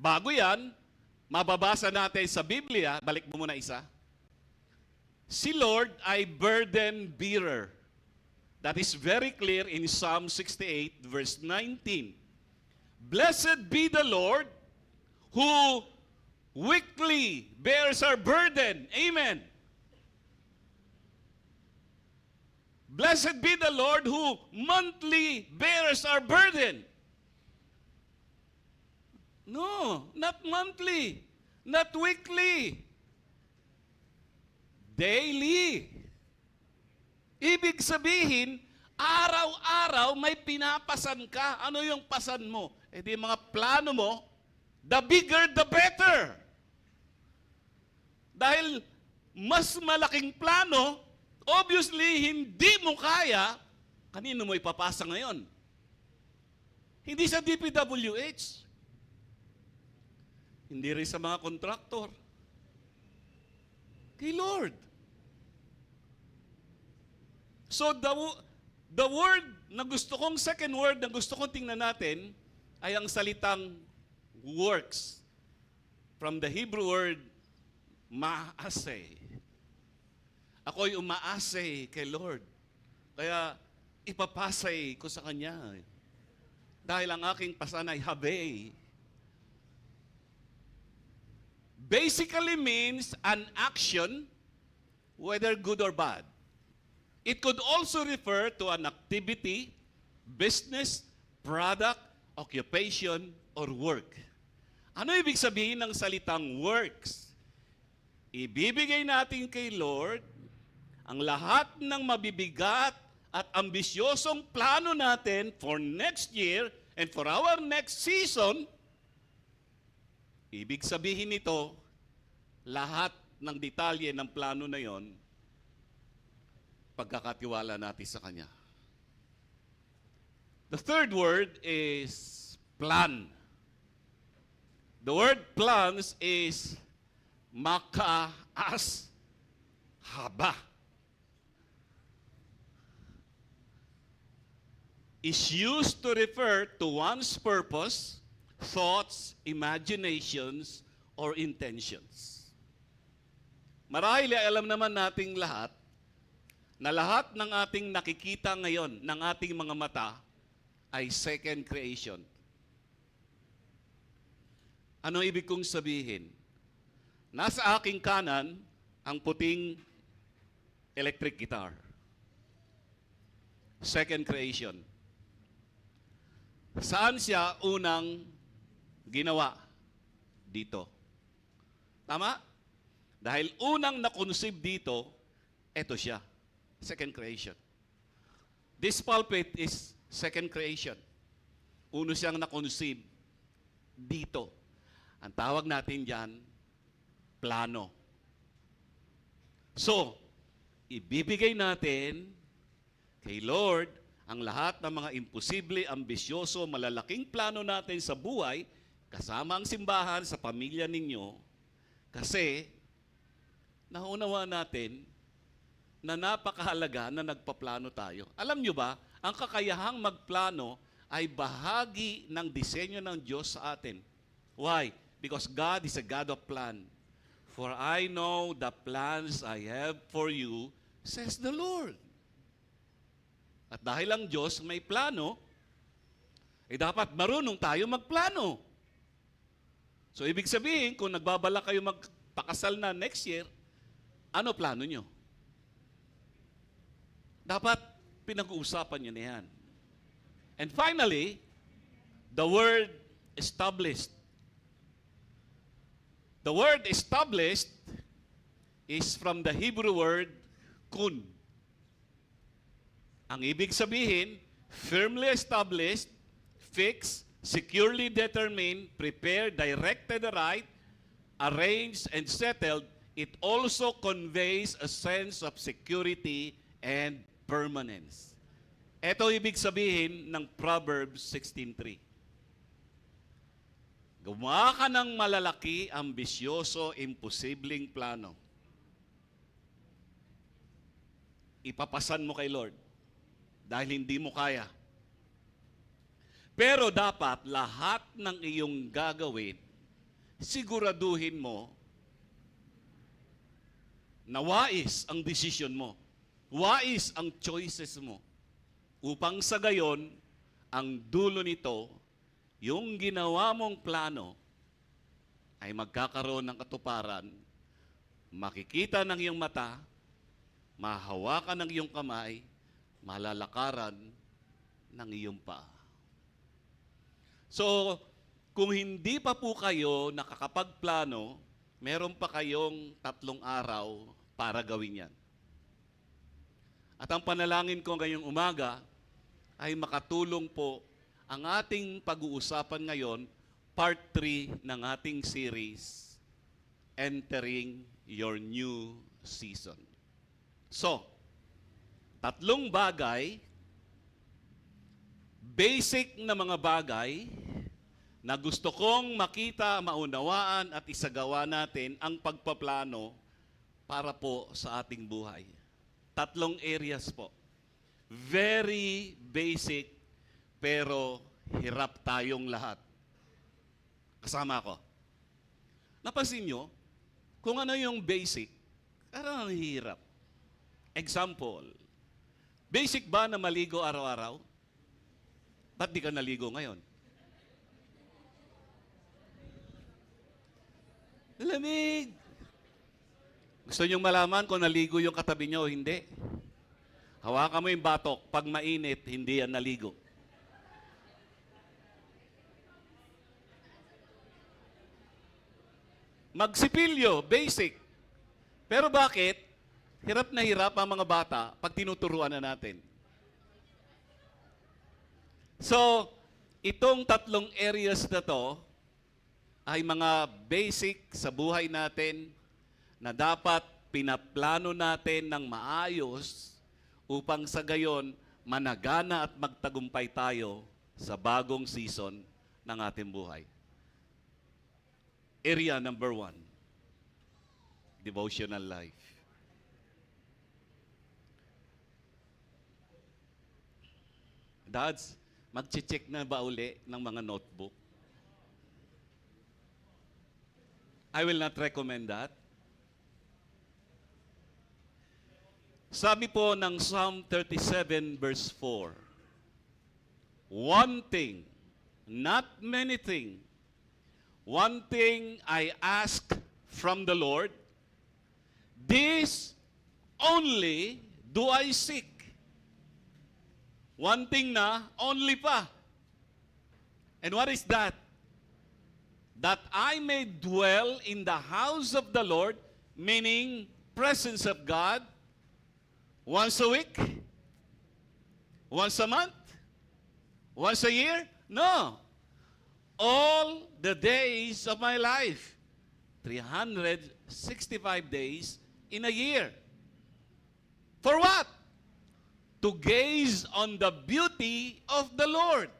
Bago yan, mababasa natin sa Biblia, balik mo muna isa. Si Lord ay burden bearer. That is very clear in Psalm 68 verse 19. Blessed be the Lord who weekly bears our burden. Amen. Blessed be the Lord who monthly bears our burden. No, not monthly, not weekly. Daily. Ibig sabihin, araw-araw may pinapasan ka. Ano yung pasan mo? Eh di mga plano mo, the bigger the better. Dahil mas malaking plano, obviously hindi mo kaya, kanino mo ipapasa ngayon? Hindi sa DPWH. Hindi rin sa mga kontraktor. Kay Lord. So the word na gusto kong, second word na gusto kong tingnan natin ay ang salitang works. From the Hebrew word, maasay. Ako'y umaasay kay Lord. Kaya ipapasay ko sa Kanya. Dahil ang aking pasan ay habay. Basically means an action, whether good or bad. It could also refer to an activity, business, product, occupation, or work. Ano ibig sabihin ng salitang works? Ibibigay natin kay Lord ang lahat ng mabibigat at ambisyosong plano natin for next year and for our next season. Ibig sabihin nito, lahat ng detalye ng plano na yon, pagkakatiwala natin sa Kanya. The third word is plan. The word plans is makaas haba. Is used to refer to one's purpose, thoughts, imaginations, or intentions. Marahil alam naman nating lahat na lahat ng ating nakikita ngayon ng ating mga mata ay second creation. Ano ibig kong sabihin? Nasa aking kanan ang puting electric guitar. Second creation. Saan siya unang ginawa? Dito. Tama? Dahil unang na-conceive dito, eto siya. Second creation. This pulpit is second creation. Uno siyang na-conceive dito. Ang tawag natin dyan, plano. So, ibibigay natin kay Lord ang lahat ng mga imposible, ambisyoso, malalaking plano natin sa buhay, kasama ang simbahan sa pamilya ninyo, kasi naunawa natin na napakahalaga na nagpaplano tayo. Alam nyo ba, ang kakayahang magplano ay bahagi ng disenyo ng Diyos sa atin. Why? Because God is a God of plan. For I know the plans I have for you, says the Lord. At dahil ang Diyos may plano, dapat marunong tayo magplano. So ibig sabihin, kung nagbabala kayo magpakasal na next year, ano plano nyo? Dapat pinag-uusapan nyo na yan. And finally, the word established. The word established is from the Hebrew word kun. Ang ibig sabihin, firmly established, fixed, securely determined, prepared, directed right, arranged, and settled. It also conveys a sense of security and permanence. Ito ibig sabihin ng Proverbs 16:3. Gumawa ka ng malalaki, ambisyoso, imposibleng plano. Ipapasan mo kay Lord dahil hindi mo kaya. Pero dapat lahat ng iyong gagawin siguraduhin mo na wais ang decision mo, wais ang choices mo, upang sa gayon, ang dulo nito, yung ginawa mong plano, ay magkakaroon ng katuparan, makikita ng iyong mata, mahawakan ng iyong kamay, malalakaran ng iyong paa. So, kung hindi pa po kayo nakakapagplano, meron pa kayong 3 araw para gawin yan. At ang panalangin ko ngayong umaga ay makatulong po ang ating pag-uusapan ngayon, part 3 ng ating series, Entering Your New Season. So, 3 bagay, basic na mga bagay na gusto kong makita, maunawaan at isagawa natin ang pagpaplano para po sa ating buhay. 3 areas po. Very basic, pero hirap tayong lahat. Kasama ako. Napansin nyo, kung ano yung basic, ano ang hirap? Example, basic ba na maligo araw-araw? Ba't di ka naligo ngayon? Lamig! Gusto niyong malaman kung naligo yung katabi niyo o hindi? Hawakan mo yung batok. Pag mainit, hindi yan naligo. Magsipilyo, basic. Pero bakit? Hirap na hirap ang mga bata pag tinuturuan na natin. So, itong 3 areas na to ay mga basic sa buhay natin na dapat pinaplano natin ng maayos upang sa gayon managana at magtagumpay tayo sa bagong season ng ating buhay. Area number 1, devotional life. Dads, mag-check na ba uli ng mga notebook? I will not recommend that. Sabi po ng Psalm 37 verse 4, one thing, not many things, one thing I ask from the Lord, this only do I seek. One thing na, only pa. And what is that? That I may dwell in the house of the Lord, meaning presence of God, once a week, once a month, once a year? No. All the days of my life. 365 days in a year. For what? To gaze on the beauty of the Lord.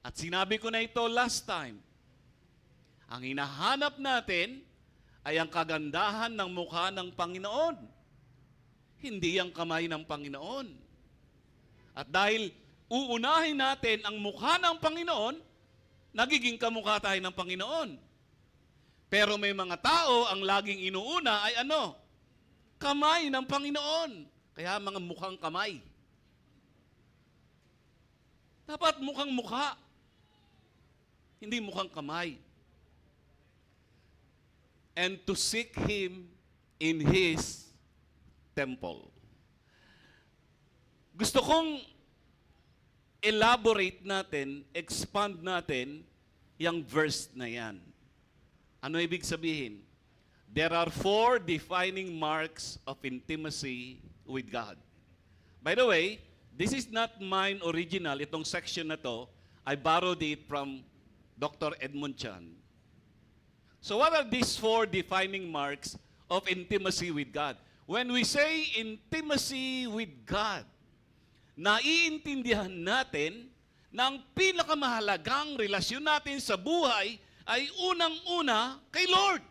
At sinabi ko na ito last time. Ang hinahanap natin ay ang kagandahan ng mukha ng Panginoon. Hindi ang kamay ng Panginoon. At dahil uunahin natin ang mukha ng Panginoon, nagiging kamukha tayo ng Panginoon. Pero may mga tao ang laging inuuna ay ano? Kamay ng Panginoon. Kaya mga mukhang kamay. Dapat mukhang mukha. Hindi mukhang kamay. And to seek Him in His temple. Gusto kong elaborate natin, expand natin yung verse na yan. Ano ibig sabihin? There are 4 defining marks of intimacy with God. By the way, this is not mine original. Itong section na to, I borrowed it from Dr. Edmund Chan. So what are these 4 defining marks of intimacy with God? When we say intimacy with God, naiintindihan natin na ang pinakamahalagang relasyon natin sa buhay ay unang-una kay Lord.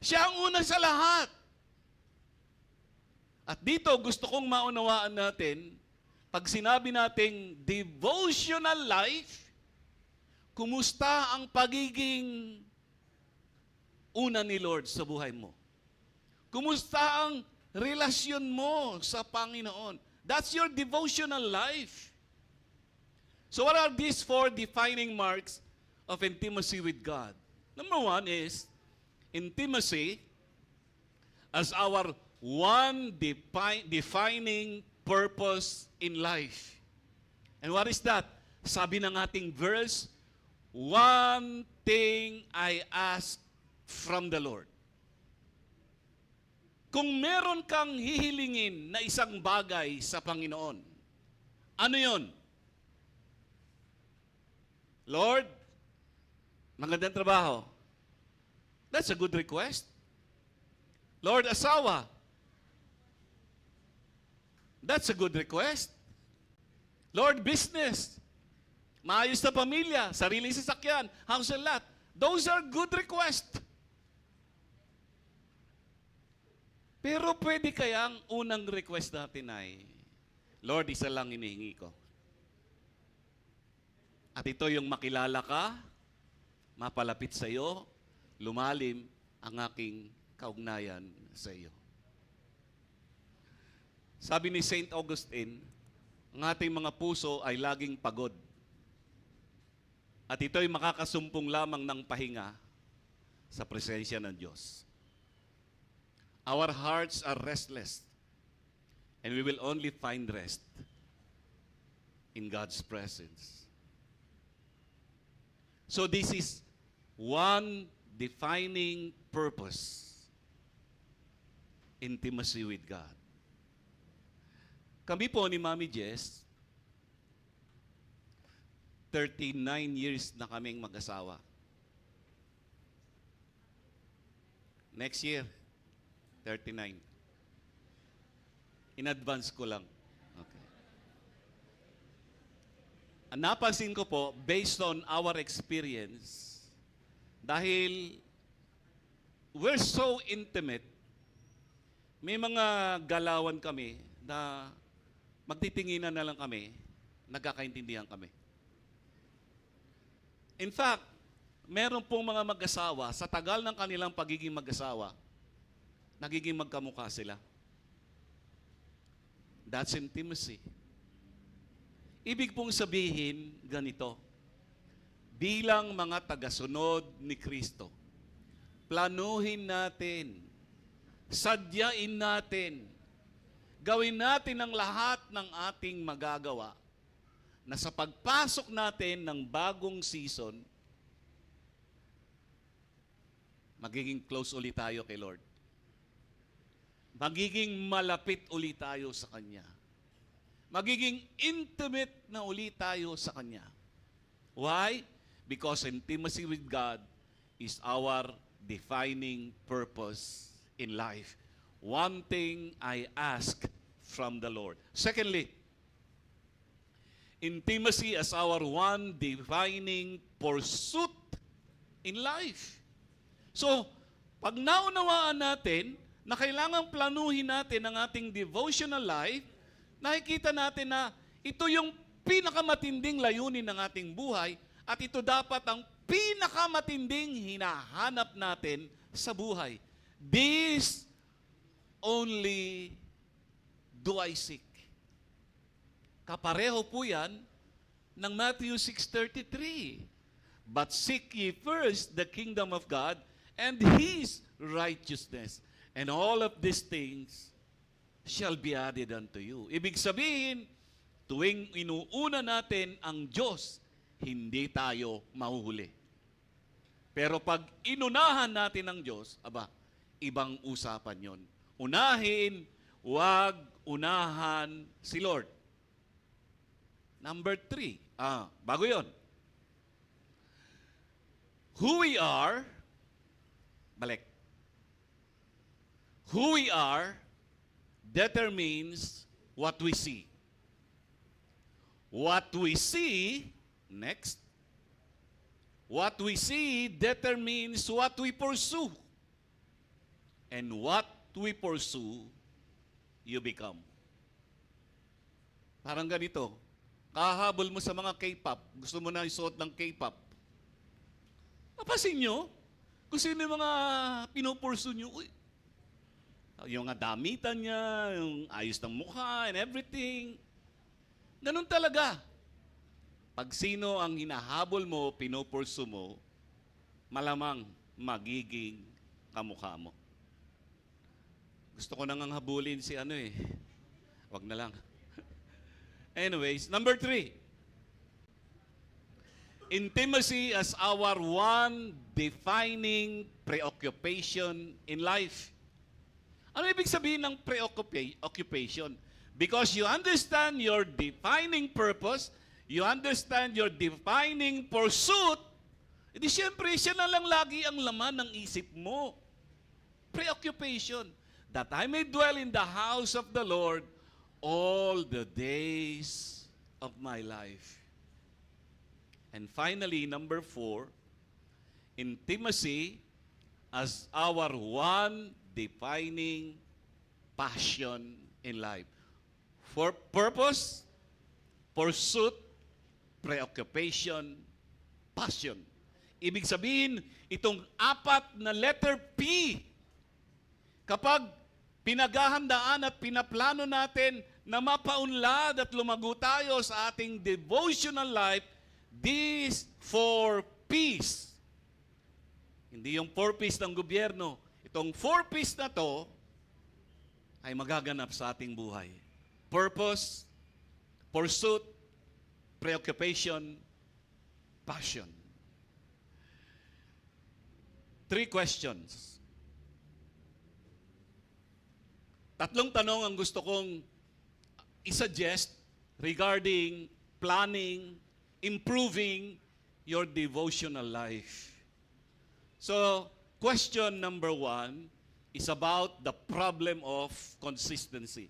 Siya ang una sa lahat. At dito gusto kong maunawaan natin, pag sinabi nating devotional life, Kumusta ang pagiging una ni Lord sa buhay mo? Kumusta ang relasyon mo sa Panginoon? That's your devotional life. So what are these 4 defining marks of intimacy with God? Number 1 is intimacy as our one defining purpose in life. And what is that? Sabi ng ating verse, one thing I ask from the Lord. Kung meron kang hihilingin na isang bagay sa Panginoon, ano yon? Lord, magandang trabaho. That's a good request. Lord, asawa. That's a good request. Lord, business. Maayos na pamilya, sariling sasakyan, house and lot. Those are good requests. Pero pwede kayang unang request natin ay, Lord, isa lang hinihingi ko. At ito yung makilala ka, mapalapit sa iyo, lumalim ang aking kaugnayan sa iyo. Sabi ni St. Augustine, ang ating mga puso ay laging pagod. At ito'y makakasumpong lamang ng pahinga sa presensya ng Diyos. Our hearts are restless, and we will only find rest in God's presence. So this is one defining purpose, intimacy with God. Kami po ni Mami Jess, 39 years na kaming mag-asawa. Next year, 39. In advance ko lang. Okay. Ang napansin ko po, based on our experience, dahil we're so intimate, may mga galawan kami na magtitinginan na lang kami, nagkakaintindihan kami. In fact, meron pong mga mag-asawa, sa tagal ng kanilang pagiging mag-asawa, nagiging magkamukha sila. That's intimacy. Ibig pong sabihin ganito, bilang mga tagasunod ni Kristo, planuhin natin, sadyain natin, gawin natin ang lahat ng ating magagawa na sa pagpasok natin ng bagong season, magiging close ulit tayo kay Lord. Magiging malapit ulit tayo sa Kanya. Magiging intimate na ulit tayo sa Kanya. Why? Because intimacy with God is our defining purpose in life. One thing I ask from the Lord. Secondly, intimacy as our one defining pursuit in life. So, pag naunawaan natin na kailangan planuhin natin ang ating devotional life, nakikita natin na ito yung pinakamatinding layunin ng ating buhay at ito dapat ang pinakamatinding hinahanap natin sa buhay. This only do I seek. Kapareho po yan ng Matthew 6:33. But seek ye first the kingdom of God and His righteousness, and all of these things shall be added unto you. Ibig sabihin, tuwing inuuna natin ang Diyos, hindi tayo mahuhuli. Pero pag inunahan natin ang Diyos, ibang usapan yon. Unahin, wag unahan si Lord. Number 3. Bago yon. Who we are, Who we are determines what we see. What we see, next. What we see determines what we pursue. And what we pursue, you become. Parang ganito. Kahabol mo sa mga K-pop. Gusto mo na isuot ng K-pop. Papasin nyo, kung sino yung mga pinupurso nyo, uy, yung nga damitan niya, yung ayos ng mukha and everything. Ganun talaga. Pag sino ang hinahabol mo, pinupurso mo, malamang magiging kamukha mo. Gusto ko nang habulin si wag na lang. Anyways, number 3. Intimacy as our one defining preoccupation in life. Ano ibig sabihin ng preoccupation? Because you understand your defining purpose, you understand your defining pursuit, edi siyempre siya na lang lagi ang laman ng isip mo. Preoccupation. That I may dwell in the house of the Lord all the days of my life. And finally, number 4, intimacy as our one defining passion in life. For purpose, pursuit, preoccupation, passion. Ibig sabihin, itong 4 na letter P, kapag pinaghahandaan at pinaplano natin na mapaunlad at lumago tayo sa ating devotional life, these 4 P's. Hindi yung 4 P's ng gobyerno. Itong 4 P's na to ay magaganap sa ating buhay. Purpose, pursuit, preoccupation, passion. 3 questions. 3 tanong ang gusto kong i-suggest regarding planning, improving your devotional life. So, question number 1 is about the problem of consistency.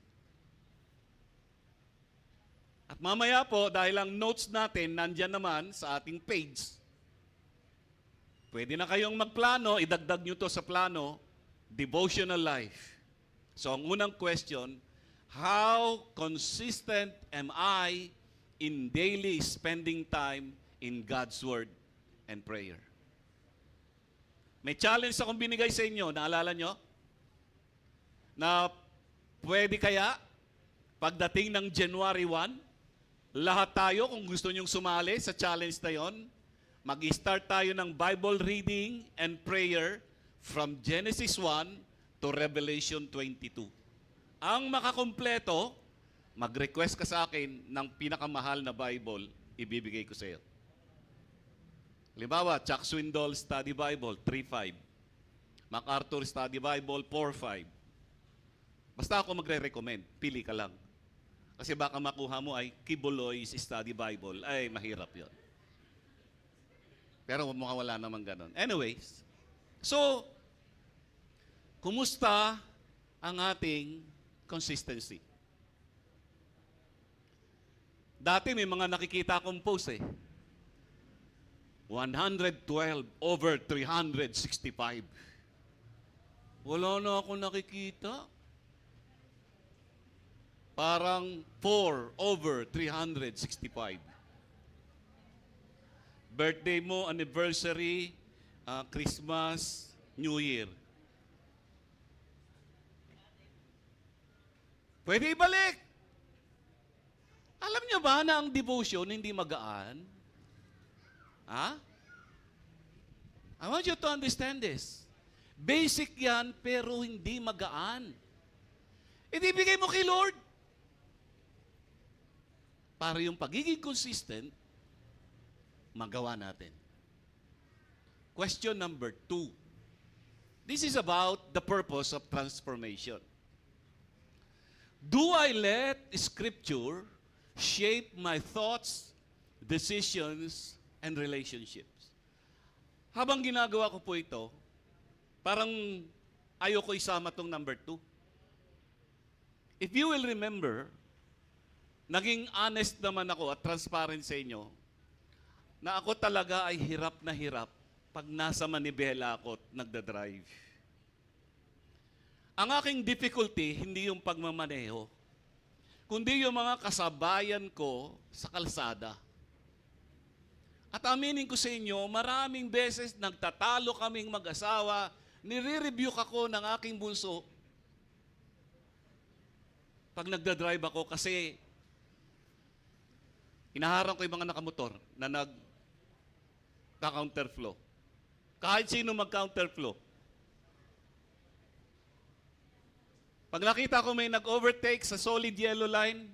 At mamaya po, dahil ang notes natin nandyan naman sa ating page, pwede na kayong magplano, idagdag nyo to sa plano, devotional life. So, ang unang question, how consistent am I in daily spending time in God's Word and prayer? May challenge akong binigay sa inyo, naalala nyo? Na pwede kaya, pagdating ng January 1, lahat tayo, kung gusto nyong sumali sa challenge na yon, mag-start tayo ng Bible reading and prayer from Genesis 1 to Revelation 22. Ang makakompleto, mag-request ka sa akin ng pinakamahal na Bible, ibibigay ko sa iyo. Halimbawa, Chuck Swindoll Study Bible, 3.5. MacArthur Study Bible, 4.5. Basta ako magre-recommend, pili ka lang. Kasi baka makuha mo ay Kibuloy's Study Bible. Ay, mahirap yon. Pero mukhang wala naman ganon. Anyways, so, kumusta ang ating consistency? Dati may mga nakikita akong post 112 over 365. Wala na ako nakikita. Parang 4 over 365. Birthday mo, anniversary, Christmas, New Year. Pwede ibalik. Alam niyo ba na ang devotion hindi magaan? Ha? I want you to understand this. Basic yan, pero hindi magaan. Ibigay mo kay Lord. Para yung pagiging consistent, magawa natin. Question number 2. This is about the purpose of transformation. Do I let Scripture shape my thoughts, decisions, and relationships? Habang ginagawa ko po ito, parang ayoko isama tong number 2. If you will remember, naging honest naman ako at transparent sa inyo na ako talaga ay hirap na hirap pag nasa Manibela ako at nagdadrive. Ang aking difficulty, hindi yung pagmamaneho, kundi yung mga kasabayan ko sa kalsada. At aminin ko sa inyo, maraming beses nagtatalo kaming mag-asawa, nire-review ako ng aking bunso pag nagdadrive ako kasi inaharang ko yung mga nakamotor na nag-counterflow. Kahit sino mag-counterflow. Pag nakita ko may nag-overtake sa solid yellow line,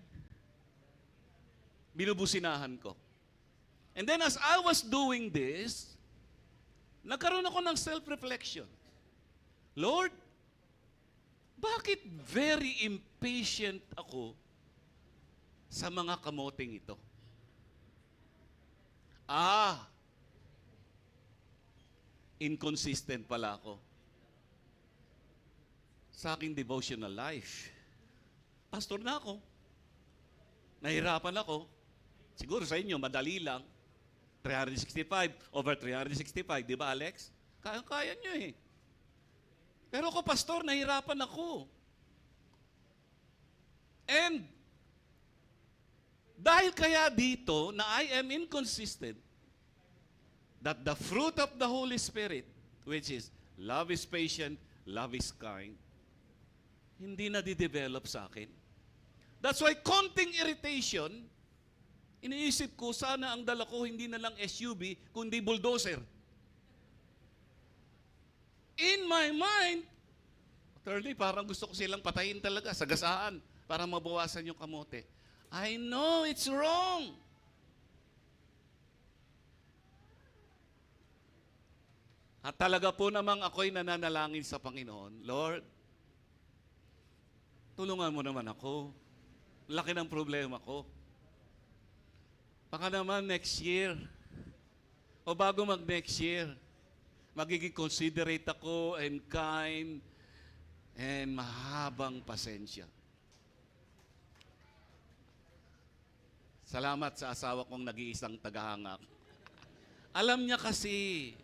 binubusinahan ko. And then as I was doing this, nagkaroon ako ng self-reflection. Lord, bakit very impatient ako sa mga kamoting ito? Inconsistent pala ako sa aking devotional life. Pastor na ako. Nahirapan ako. Siguro sa inyo, madali lang. 365 over 365, di ba Alex? Kaya nyo eh. Pero ako, pastor, nahirapan ako. And dahil kaya dito na I am inconsistent, that the fruit of the Holy Spirit, which is love is patient, love is kind, hindi na di-develop sa akin. That's why konting irritation, iniisip ko, sana ang dala ko hindi na lang SUV, kundi bulldozer. In my mind, thirdly, parang gusto ko silang patayin talaga, sagasaan, para mabawasan yung kamote. I know it's wrong. At talaga po namang ako'y nananalangin sa Panginoon, Lord, tulungan mo naman ako. Laki ng problema ko. Baka naman next year, o bago mag-next year, magiging considerate ako and kind and mahabang pasensya. Salamat sa asawa kong nag-iisang tagahangak. Alam niya kasi,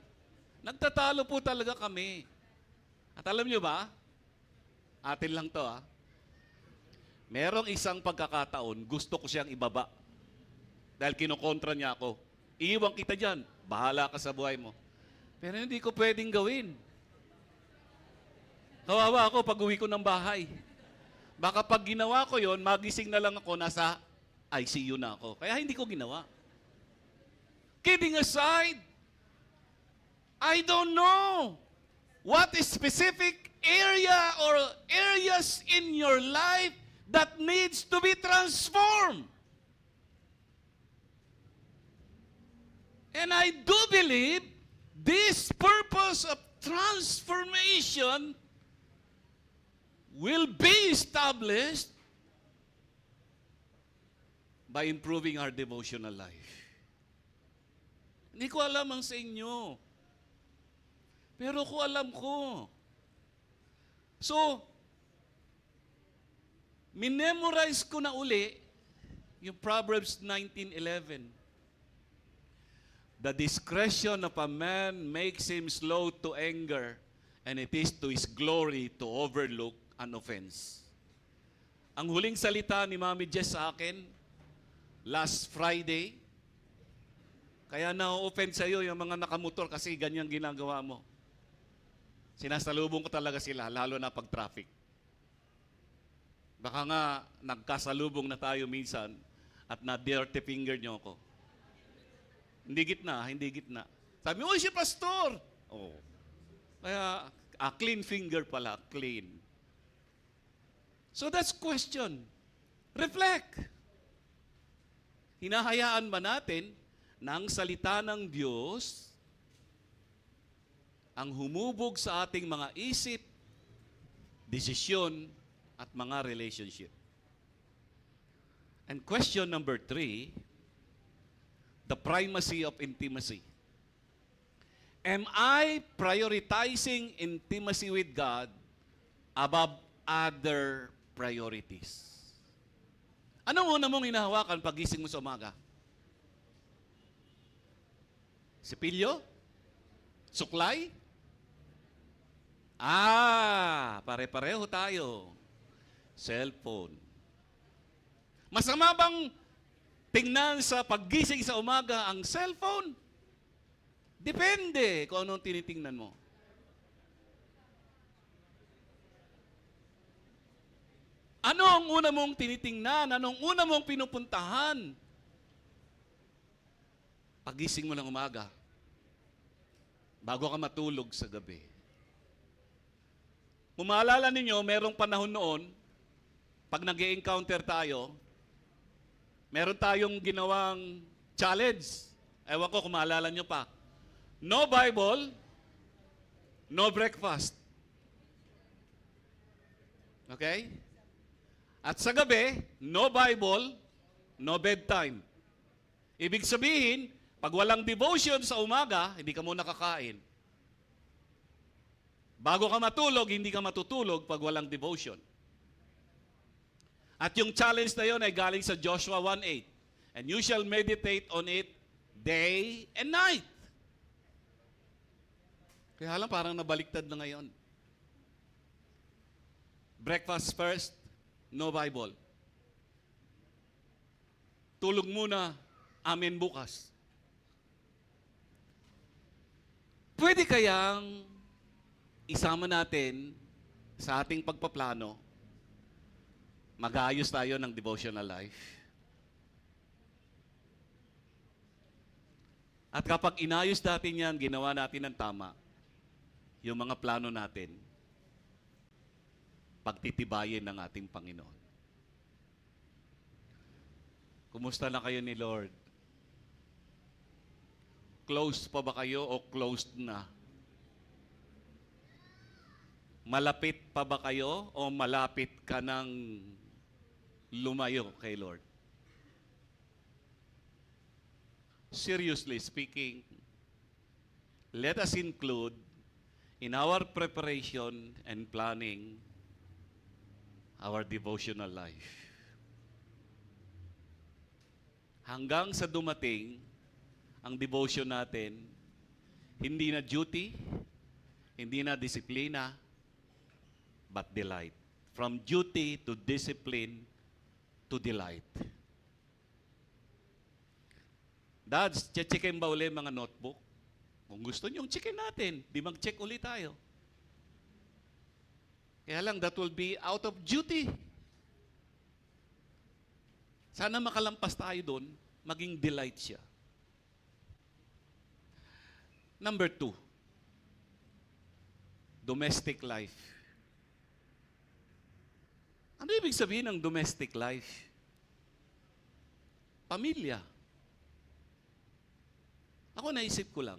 nagtatalo po talaga kami. At alam niyo ba, atin lang to merong isang pagkakataon, gusto ko siyang ibaba. Dahil kinokontra niya ako. Iiwan kita dyan, bahala ka sa buhay mo. Pero hindi ko pwedeng gawin. Kawawa ako pag uwi ko ng bahay. Baka pag ginawa ko yon, magising na lang ako, nasa ICU na ako. Kaya hindi ko ginawa. Kidding aside, I don't know what specific area or areas in your life that needs to be transformed. And I do believe this purpose of transformation will be established by improving our devotional life. Hindi ko alam ang sa inyo. Pero ko alam ko. So, minemorize ko na uli yung Proverbs 19:11. The discretion of a man makes him slow to anger, and it is to his glory to overlook an offense. Ang huling salita ni Mami Jess sa akin, last Friday, kaya na-offend sa'yo yung mga nakamotor kasi ganyan ginagawa mo. Sinasalubong ko talaga sila, lalo na pag traffic. Baka nga nagkasalubong na tayo minsan at na-dirty finger nyo ako. Hindi gitna. Sabi, oh, si pastor! Oh. Kaya, clean finger pala, clean. So that's question. Reflect. Hinahayaan ba natin na ang salita ng Diyos ang humubog sa ating mga isip, desisyon, at mga relationship? And question number 3, the primacy of intimacy. Am I prioritizing intimacy with God above other priorities? Anong una mong hinahawakan pag gising mo sa umaga? Sipilyo? Suklay? Pare-pareho tayo. Cellphone. Masama bang tingnan sa paggising sa umaga ang cellphone? Depende kung anong tinitingnan mo. Ano ang una mong tinitingnan? Anong una mong pinupuntahan? Pagising mo ng umaga, bago ka matulog sa gabi. Kung maalala ninyo, merong panahon noon, pag nag-e-encounter tayo, meron tayong ginawang challenge. Ewan ko kung maalala nyo pa. No Bible, no breakfast. Okay? At sa gabi, no Bible, no bedtime. Ibig sabihin, pag walang devotion sa umaga, hindi ka muna kakain. Bago ka matulog, hindi ka matutulog pag walang devotion. At yung challenge na yun ay galing sa Joshua 1:8. And you shall meditate on it day and night. Kaya lang parang nabaliktad na ngayon. Breakfast first, no Bible. Tulog muna, amen bukas. Pwede kayang isama natin sa ating pagpaplano, mag-aayos tayo ng devotional life. At kapag inayos natin yan, ginawa natin ng tama, yung mga plano natin, pagtitibayin ng ating Panginoon. Kumusta na kayo ni Lord? Closed pa ba kayo o closed na? Malapit pa ba kayo o malapit ka ng lumayo kay Lord? Seriously speaking, let us include in our preparation and planning our devotional life. Hanggang sa dumating ang devotion natin, hindi na duty, hindi na disiplina, but delight. From duty to discipline to delight. Dads, checkin ba uli mga notebook? Kung gusto nyo, checkin natin. Di mag-check ulit tayo. Kaya lang, that will be out of duty. Sana makalampas tayo doon, maging delight siya. Number 2, domestic life. Ano ibig sabihin ng domestic life? Pamilya. Ako naisip ko lang,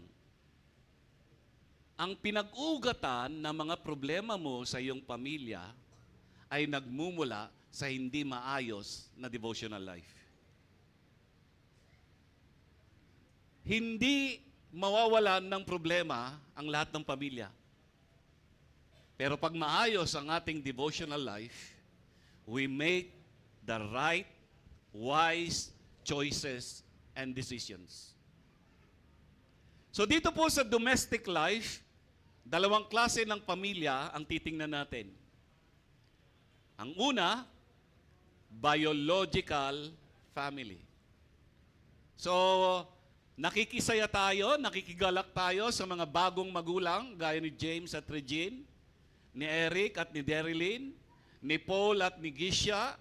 ang pinag-ugatan ng mga problema mo sa iyong pamilya ay nagmumula sa hindi maayos na devotional life. Hindi mawawalan ng problema ang lahat ng pamilya. Pero pag maayos ang ating devotional life, we make the right, wise choices and decisions. So dito po sa domestic life, dalawang klase ng pamilya ang titingnan natin. Ang una, biological family. So, nakikisaya tayo, nakikigalak tayo sa mga bagong magulang, gaya ni James at Regine, ni Eric at ni Derilyn, ni Paul at ni Gisha,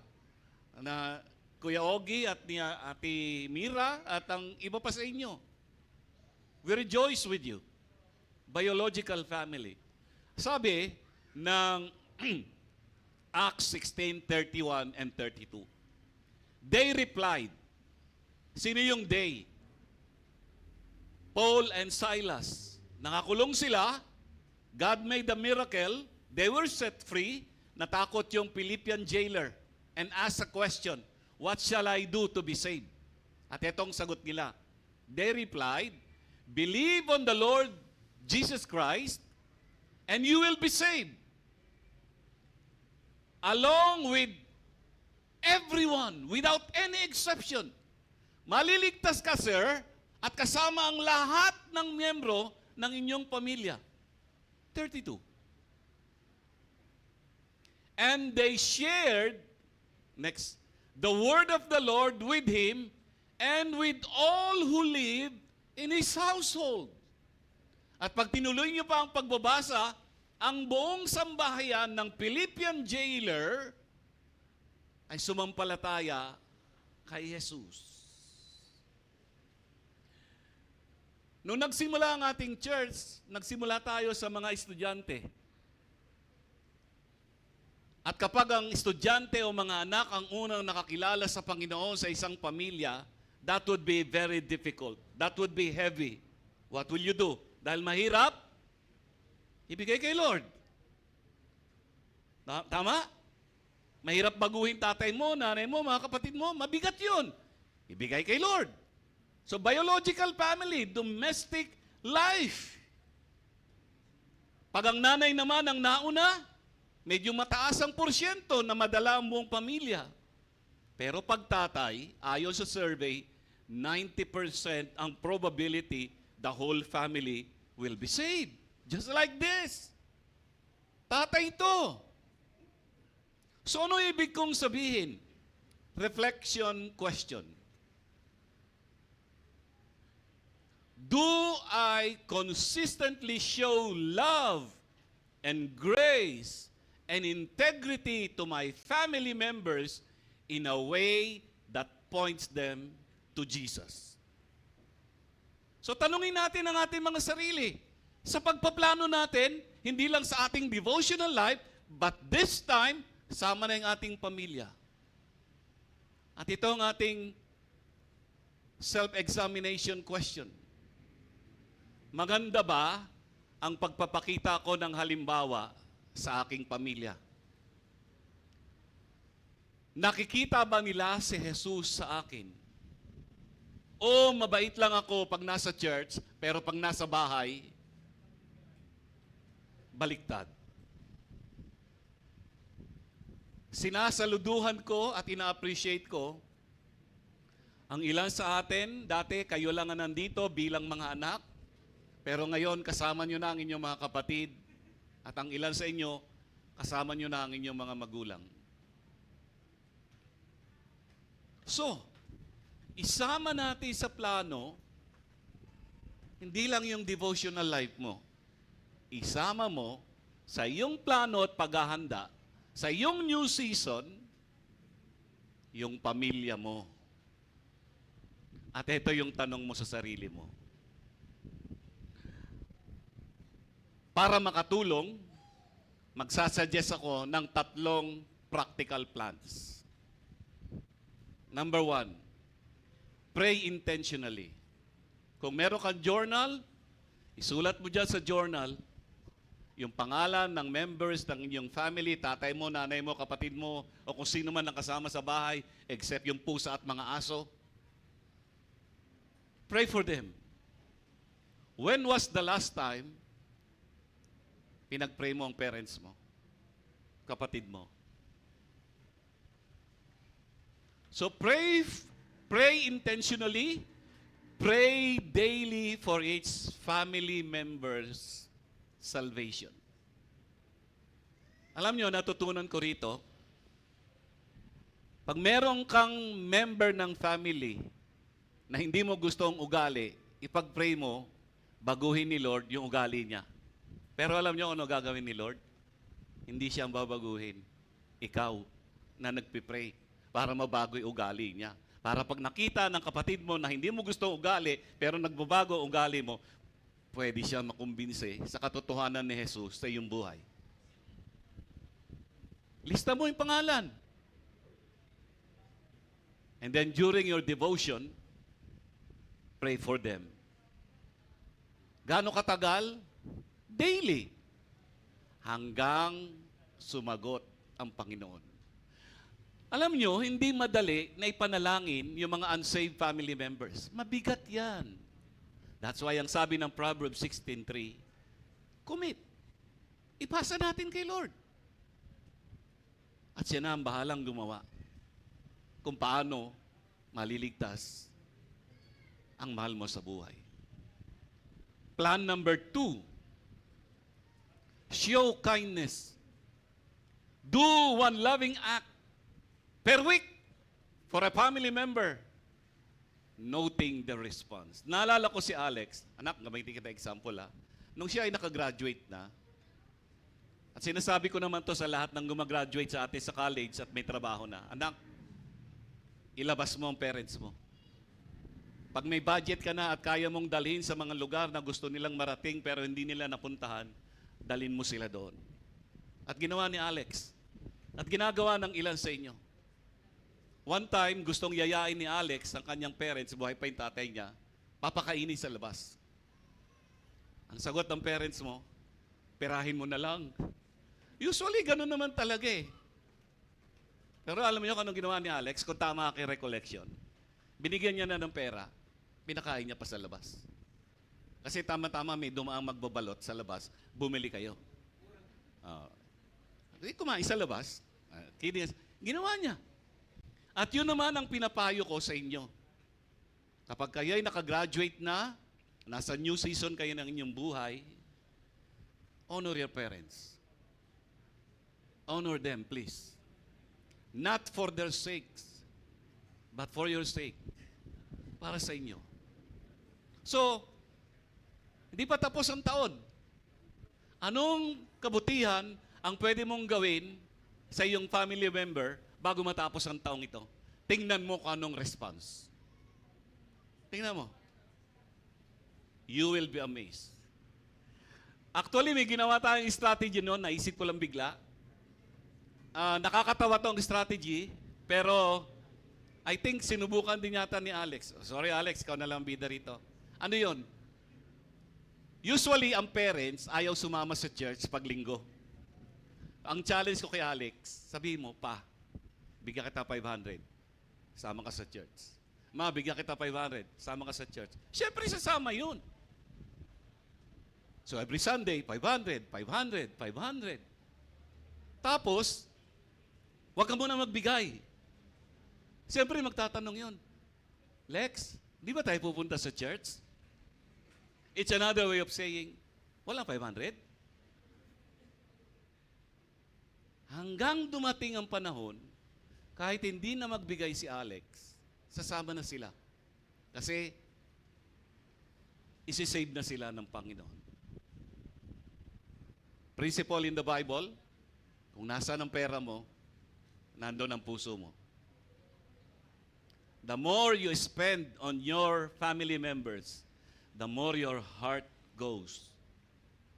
na Kuya Ogie at ni Ate Mira, at ang iba pa sa inyo. We rejoice with you. Biological family. Sabi ng Acts 16:31 and 32. They replied. Sino yung they? Paul and Silas. Nakakulong sila. God made a miracle. They were set free. Natakot yung Philippian jailer and asked a question, what shall I do to be saved? At itong sagot nila. They replied, believe on the Lord Jesus Christ and you will be saved. Along with everyone, without any exception. Maliligtas ka, sir, at kasama ang lahat ng miyembro ng inyong pamilya. 32. And they shared, next, the word of the Lord with him and with all who lived in his household. At pag tinuloy niyo pa ang pagbabasa, ang buong sambahayan ng Philippian jailer ay sumampalataya kay Jesus. Nung nagsimula ang ating church, nagsimula tayo sa mga estudyante. At kapag ang estudyante o mga anak ang unang nakakilala sa Panginoon sa isang pamilya, that would be very difficult. That would be heavy. What will you do? Dahil mahirap, ibigay kay Lord. Tama? Mahirap baguhin tatay mo, nanay mo, mga kapatid mo, mabigat yun. Ibigay kay Lord. So biological family, domestic life. Pag ang nanay naman ang nauna, medyo mataas ang porsyento na madala ang buong pamilya. Pero pag tatay, ayon sa survey, 90% ang probability the whole family will be saved. Just like this. Tatay ito. So ano ibig kong sabihin? Reflection question. Do I consistently show love and grace and integrity to my family members in a way that points them to Jesus? So tanungin natin ang ating mga sarili. Sa pagpaplano natin, hindi lang sa ating devotional life, but this time, sama na yung ating pamilya. At ito ang ating self-examination question. Maganda ba ang pagpapakita ko ng halimbawa sa aking pamilya? Nakikita ba nila si Jesus sa akin? O mabait lang ako pag nasa church, pero pag nasa bahay, baliktad. Sinasaluduhan ko at ina-appreciate ko ang ilan sa atin, dati kayo lang ang nandito bilang mga anak, pero ngayon kasama nyo na ang inyong mga kapatid at ang ilan sa inyo, kasama nyo na ang inyong mga magulang. So, isama natin sa plano, hindi lang yung devotional life mo. Isama mo sa iyong plano at paghahanda, sa iyong new season, yung pamilya mo. At ito yung tanong mo sa sarili mo. Para makatulong, magsasuggest ako ng 3 practical plans. Number 1, pray intentionally. Kung meron kang journal, isulat mo dyan sa journal yung pangalan ng members ng inyong family, tatay mo, nanay mo, kapatid mo, o kung sino man nakasama sa bahay, except yung pusa at mga aso. Pray for them. When was the last time pinag-pray mo ang parents mo, kapatid mo? So pray intentionally, pray daily for each family member's salvation. Alam nyo, natutunan ko rito, pag meron kang member ng family na hindi mo gustong ugali, ipag-pray mo, baguhin ni Lord yung ugali niya. Pero alam nyo ano gagawin ni Lord? Hindi siya ang babaguhin. Ikaw na nagpipray para mabago yung ugali niya. Para pag nakita ng kapatid mo na hindi mo gusto ugali, pero nagbabago ugali mo, pwede siya makumbinse sa katotohanan ni Jesus sa iyong buhay. Lista mo yung pangalan. And then during your devotion, pray for them. Gaano katagal? Daily. Hanggang sumagot ang Panginoon. Alam nyo, hindi madali na ipanalangin yung mga unsaved family members. Mabigat yan. That's why ang sabi ng Proverbs 16:3, commit. Ipasa natin kay Lord. At siya na ang bahalang gumawa kung paano maliligtas ang mahal mo sa buhay. Plan number 2, show kindness. Do one loving act per week for a family member, noting the response. Naalala ko si Alex, anak, gamitin kita example ha. nung siya ay nakagraduate na, at sinasabi ko naman to sa lahat ng gumagraduate sa atin sa college at may trabaho na, anak, ilabas mo ang parents mo. Pag may budget ka na at kaya mong dalhin sa mga lugar na gusto nilang marating pero hindi nila napuntahan, dalhin mo sila doon. At ginawa ni Alex. At ginagawa ng ilan sa inyo. One time, gustong yayain ni Alex ang kanyang parents, buhay pa yung tatay niya, papakainin sa labas. Ang sagot ng parents mo, perahin mo na lang. Usually, ganun naman talaga eh. Pero alam niyo kung anong ginawa ni Alex, kung tama aking recollection, binigyan niya na ng pera, pinakain niya pa sa labas. Kasi tama-tama may dumaang magbabalot sa labas, bumili kayo. Kumain sa labas, ginawa niya. At yun naman ang pinapayo ko sa inyo. Kapag kayo'y nakagraduate na, nasa new season kayo ng inyong buhay, honor your parents. Honor them, please. Not for their sakes, but for your sake. Para sa inyo. So, hindi pa tapos ang taon. Anong kabutihan ang pwede mong gawin sa iyong family member bago matapos ang taong ito? Tingnan mo kung anong response. Tingnan mo. You will be amazed. Actually, may ginawa tayong strategy noon, naisip ko lang bigla. Nakakatawa tong strategy, pero I think sinubukan din yata ni Alex. Sorry Alex, ikaw na lang bida rito. Ano yon? Usually, ang parents ayaw sumama sa church pag linggo. Ang challenge ko kay Alex, sabihin mo, pa, bigyan kita 500, sama ka sa church. Ma, bigyan kita 500, sama ka sa church. Siyempre, sasama yun. So, every Sunday, 500, 500, 500. Tapos, huwag ka muna magbigay. Siyempre, magtatanong yun. Lex, di ba tayo pupunta sa church? It's another way of saying, wala 500. Hanggang dumating ang panahon, kahit hindi na magbigay si Alex, sasama na sila. Kasi, isi-save na sila ng Panginoon. Principle in the Bible, kung nasaan ang pera mo, nandun ang puso mo. The more you spend on your family members, the more your heart goes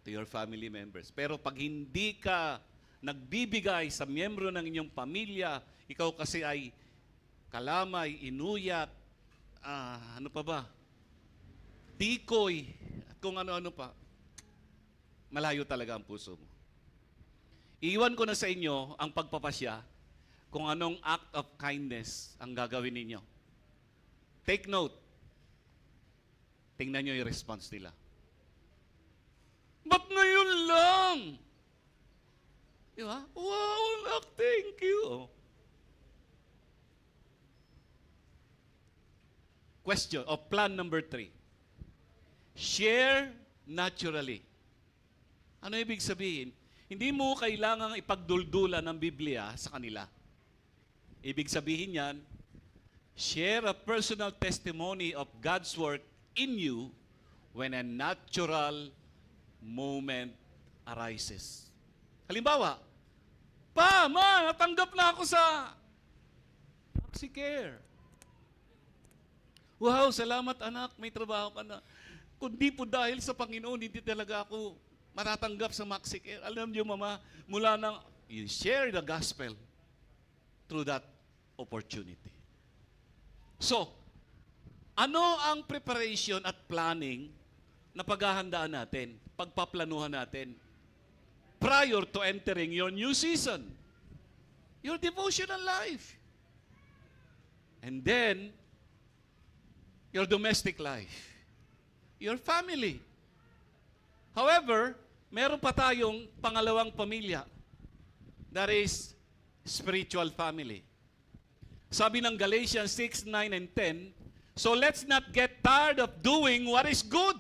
to your family members. Pero pag hindi ka nagbibigay sa miyembro ng inyong pamilya, ikaw kasi ay kalamay, inuyat, ano pa ba? Tikoy, at kung ano-ano pa, malayo talaga ang puso mo. Iiwan ko na sa inyo ang pagpapasya kung anong act of kindness ang gagawin ninyo. Take note. Tingnan nyo yung response nila. Ba't ngayon lang? Di ba? Wow, anak, thank you. Question, or plan number 3. Share naturally. Ano ibig sabihin? Hindi mo kailangang ipagduldulan ng Biblia sa kanila. Ibig sabihin yan, share a personal testimony of God's work in you when a natural moment arises. Halimbawa, Pa, Ma, natanggap na ako sa MaxiCare. Wow, salamat anak, may trabaho ka na. Kundi po dahil sa Panginoon, hindi talaga ako matatanggap sa MaxiCare. Alam niyo, Mama, mula nang you share the gospel through that opportunity. So, ano ang preparation at planning na paghahandaan natin, pagpaplanuhan natin prior to entering your new season? Your devotional life. And then, your domestic life. Your family. However, meron pa tayong pangalawang pamilya. That is spiritual family. Sabi ng Galatians 6, 9, and 10, so let's not get tired of doing what is good.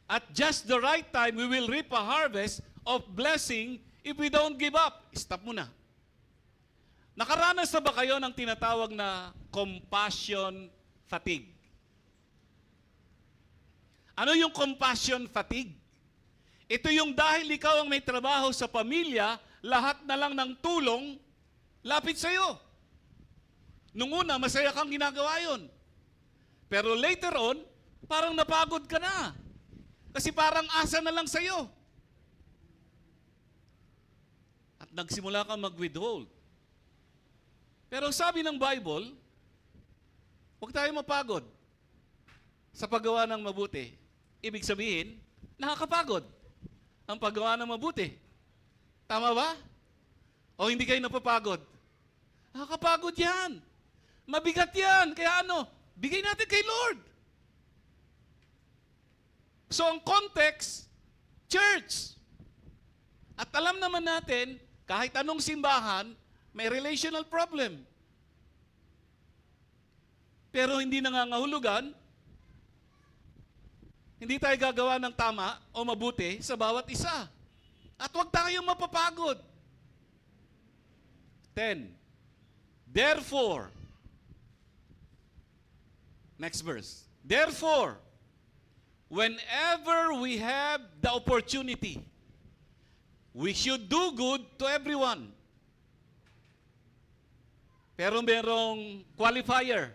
At just the right time, we will reap a harvest of blessing if we don't give up. Stop muna. Nakaranas na ba kayo ng tinatawag na compassion fatigue? Ano yung compassion fatigue? Ito yung dahil ikaw ang may trabaho sa pamilya, lahat na lang ng tulong, lapit sa'yo. Nung una, masaya kang ginagawa yun. Pero later on, parang napagod ka na. Kasi parang asa na lang sa'yo. At nagsimula kang mag-withhold. Pero sabi ng Bible, huwag tayo mapagod sa paggawa ng mabuti. Ibig sabihin, nakakapagod ang paggawa ng mabuti. Tama ba? O hindi kayo napapagod? Nakakapagod yan. Mabigat yan. Kaya ano? Bigay natin kay Lord. So ang context, church. At alam naman natin, kahit anong simbahan, may relational problem. Pero hindi nangangahulugan, hindi tayo gagawa ng tama o mabuti sa bawat isa. At huwag tayong mapapagod. 10. Therefore, next verse. Therefore, whenever we have the opportunity, we should do good to everyone. Pero merong qualifier,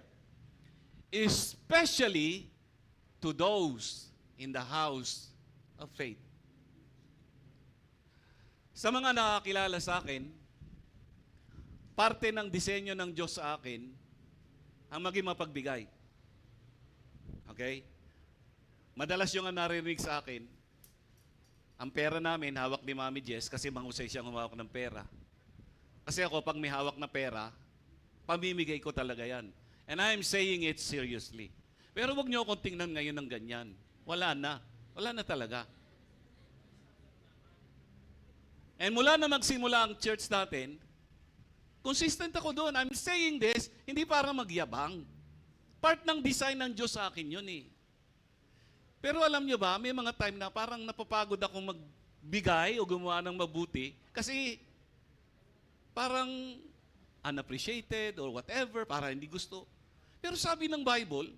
especially to those in the house of faith. Sa mga nakakilala sa akin, parte ng disenyo ng Diyos sa akin ang maging mapagbigay. Okay? Madalas yung narinig sa akin, ang pera namin hawak ni Mami Jess kasi mahusay siyang humawak ng pera. Kasi ako, pag may hawak na pera, pamimigay ko talaga yan. And I am saying it seriously. Pero wag niyo akong tingnan ngayon ng ganyan. Wala na. Wala na talaga. And mula na magsimula ang church natin, consistent ako doon. I'm saying this, hindi para magyabang. Part ng design ng Diyos sa akin yun eh. Pero alam niyo ba, may mga time na parang napapagod akong magbigay o gumawa ng mabuti kasi parang unappreciated or whatever, para hindi gusto. Pero sabi ng Bible,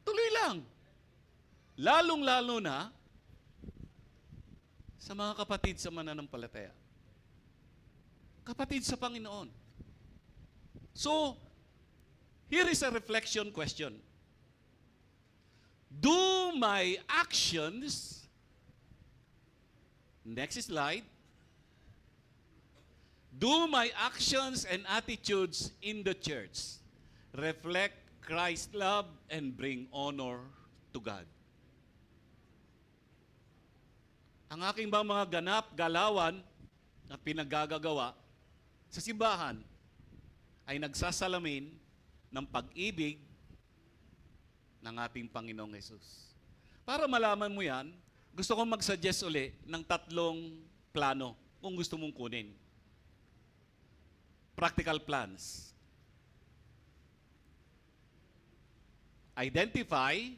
tuloy lang. Lalong-lalo na sa mga kapatid sa mananampalataya. Kapatid sa Panginoon. So, here is a reflection question. Do my actions, next slide, do my actions and attitudes in the church reflect Christ's love and bring honor to God? Ang aking bang mga ganap, galawan at pinaggagawa sa simbahan ay nagsasalamin ng pag-ibig ng ating Panginoong Jesus. Para malaman mo yan, gusto kong mag-suggest uli ng 3 plano kung gusto mong kunin. Practical plans. Identify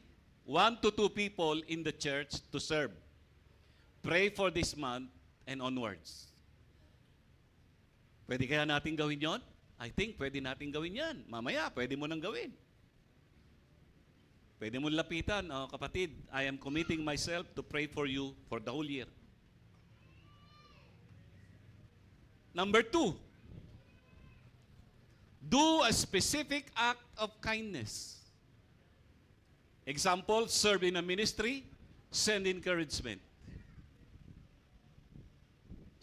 1 to 2 people in the church to serve. Pray for this month and onwards. Pwede kaya natin gawin yon? I think pwede natin gawin yan. Mamaya, pwede mo nang gawin. Pwede mo lapitan, oh, kapatid, I am committing myself to pray for you for the whole year. Number 2, do a specific act of kindness. Example, serve in a ministry, send encouragement.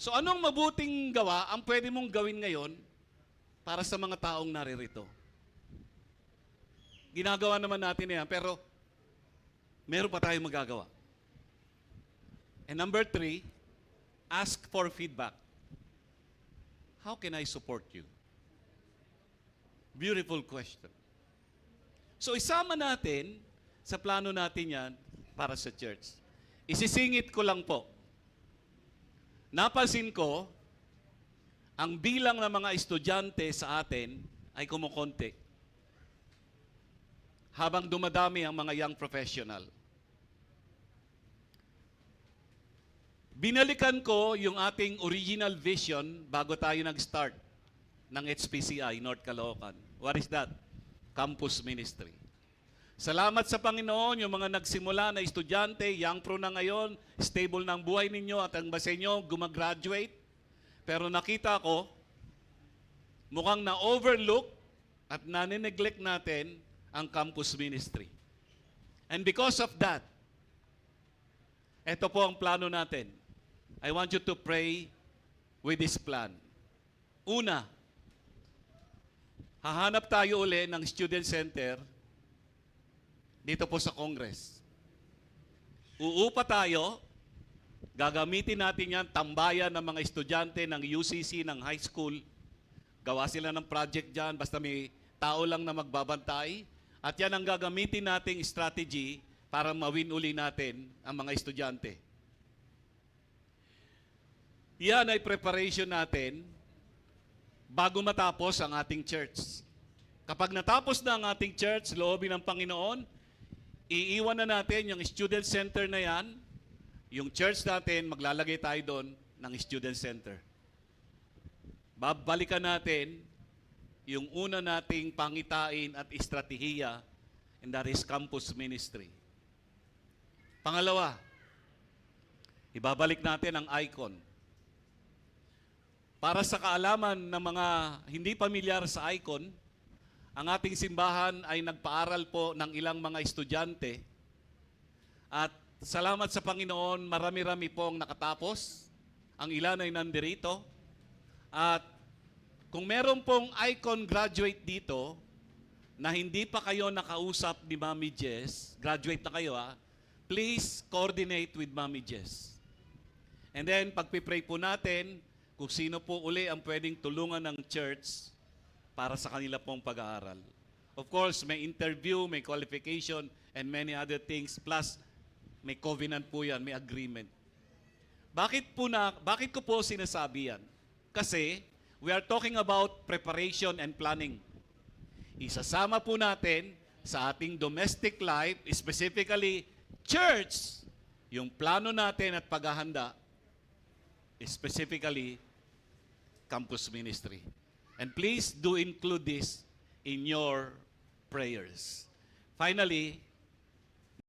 So anong mabuting gawa ang pwede mong gawin ngayon para sa mga taong naririto? Ginagawa naman natin yan, pero meron pa tayong magagawa. And number 3, ask for feedback. How can I support you? Beautiful question. So isama natin sa plano natin yan para sa church. Isisingit ko lang po. Napansin ko, ang bilang ng mga estudyante sa atin ay kumukonti. Habang dumadami ang mga young professional. Binalikan ko yung ating original vision bago tayo nag-start ng HPCI, North Caloocan. What is that? Campus Ministry. Salamat sa Panginoon, yung mga nagsimula na estudyante, young pro na ngayon, stable na ang buhay ninyo at ang basa inyo gumagraduate. Pero nakita ko, mukhang na-overlook at nanineglect natin ang campus ministry. And because of that, ito po ang plano natin. I want you to pray with this plan. Una, hahanap tayo uli ng student center dito po sa Congress. Uupa tayo, gagamitin natin yan, tambayan ng mga estudyante ng UCC, ng high school. Gawa sila ng project dyan, basta may tao lang na magbabantay. At yan ang gagamitin nating strategy para mawin uli natin ang mga estudyante. Yan ay preparation natin bago matapos ang ating church. Kapag natapos na ang ating church, loobin ng Panginoon, iiwan na natin yung student center na yan, yung church natin, maglalagay tayo doon ng student center. Babalikan natin yung una nating pangitain at estratehiya, and that is campus ministry. Pangalawa, ibabalik natin ang icon. Para sa kaalaman ng mga hindi pamilyar sa icon, ang ating simbahan ay nagpaaral po ng ilang mga estudyante. At salamat sa Panginoon, marami-rami pong nakatapos. Ang ilan ay nandirito. At kung meron pong icon graduate dito, na hindi pa kayo nakausap ni Mami Jess, graduate na kayo please coordinate with Mami Jess. And then, pagpipray po natin, kung sino po uli ang pwedeng tulungan ng church para sa kanila pong pag-aaral. Of course, may interview, may qualification, and many other things. Plus, may covenant po yan, may agreement. Bakit ko po sinasabi yan? Kasi, we are talking about preparation and planning. Isasama po natin sa ating domestic life, specifically church, yung plano natin at paghahanda, specifically campus ministry. And please do include this in your prayers. Finally,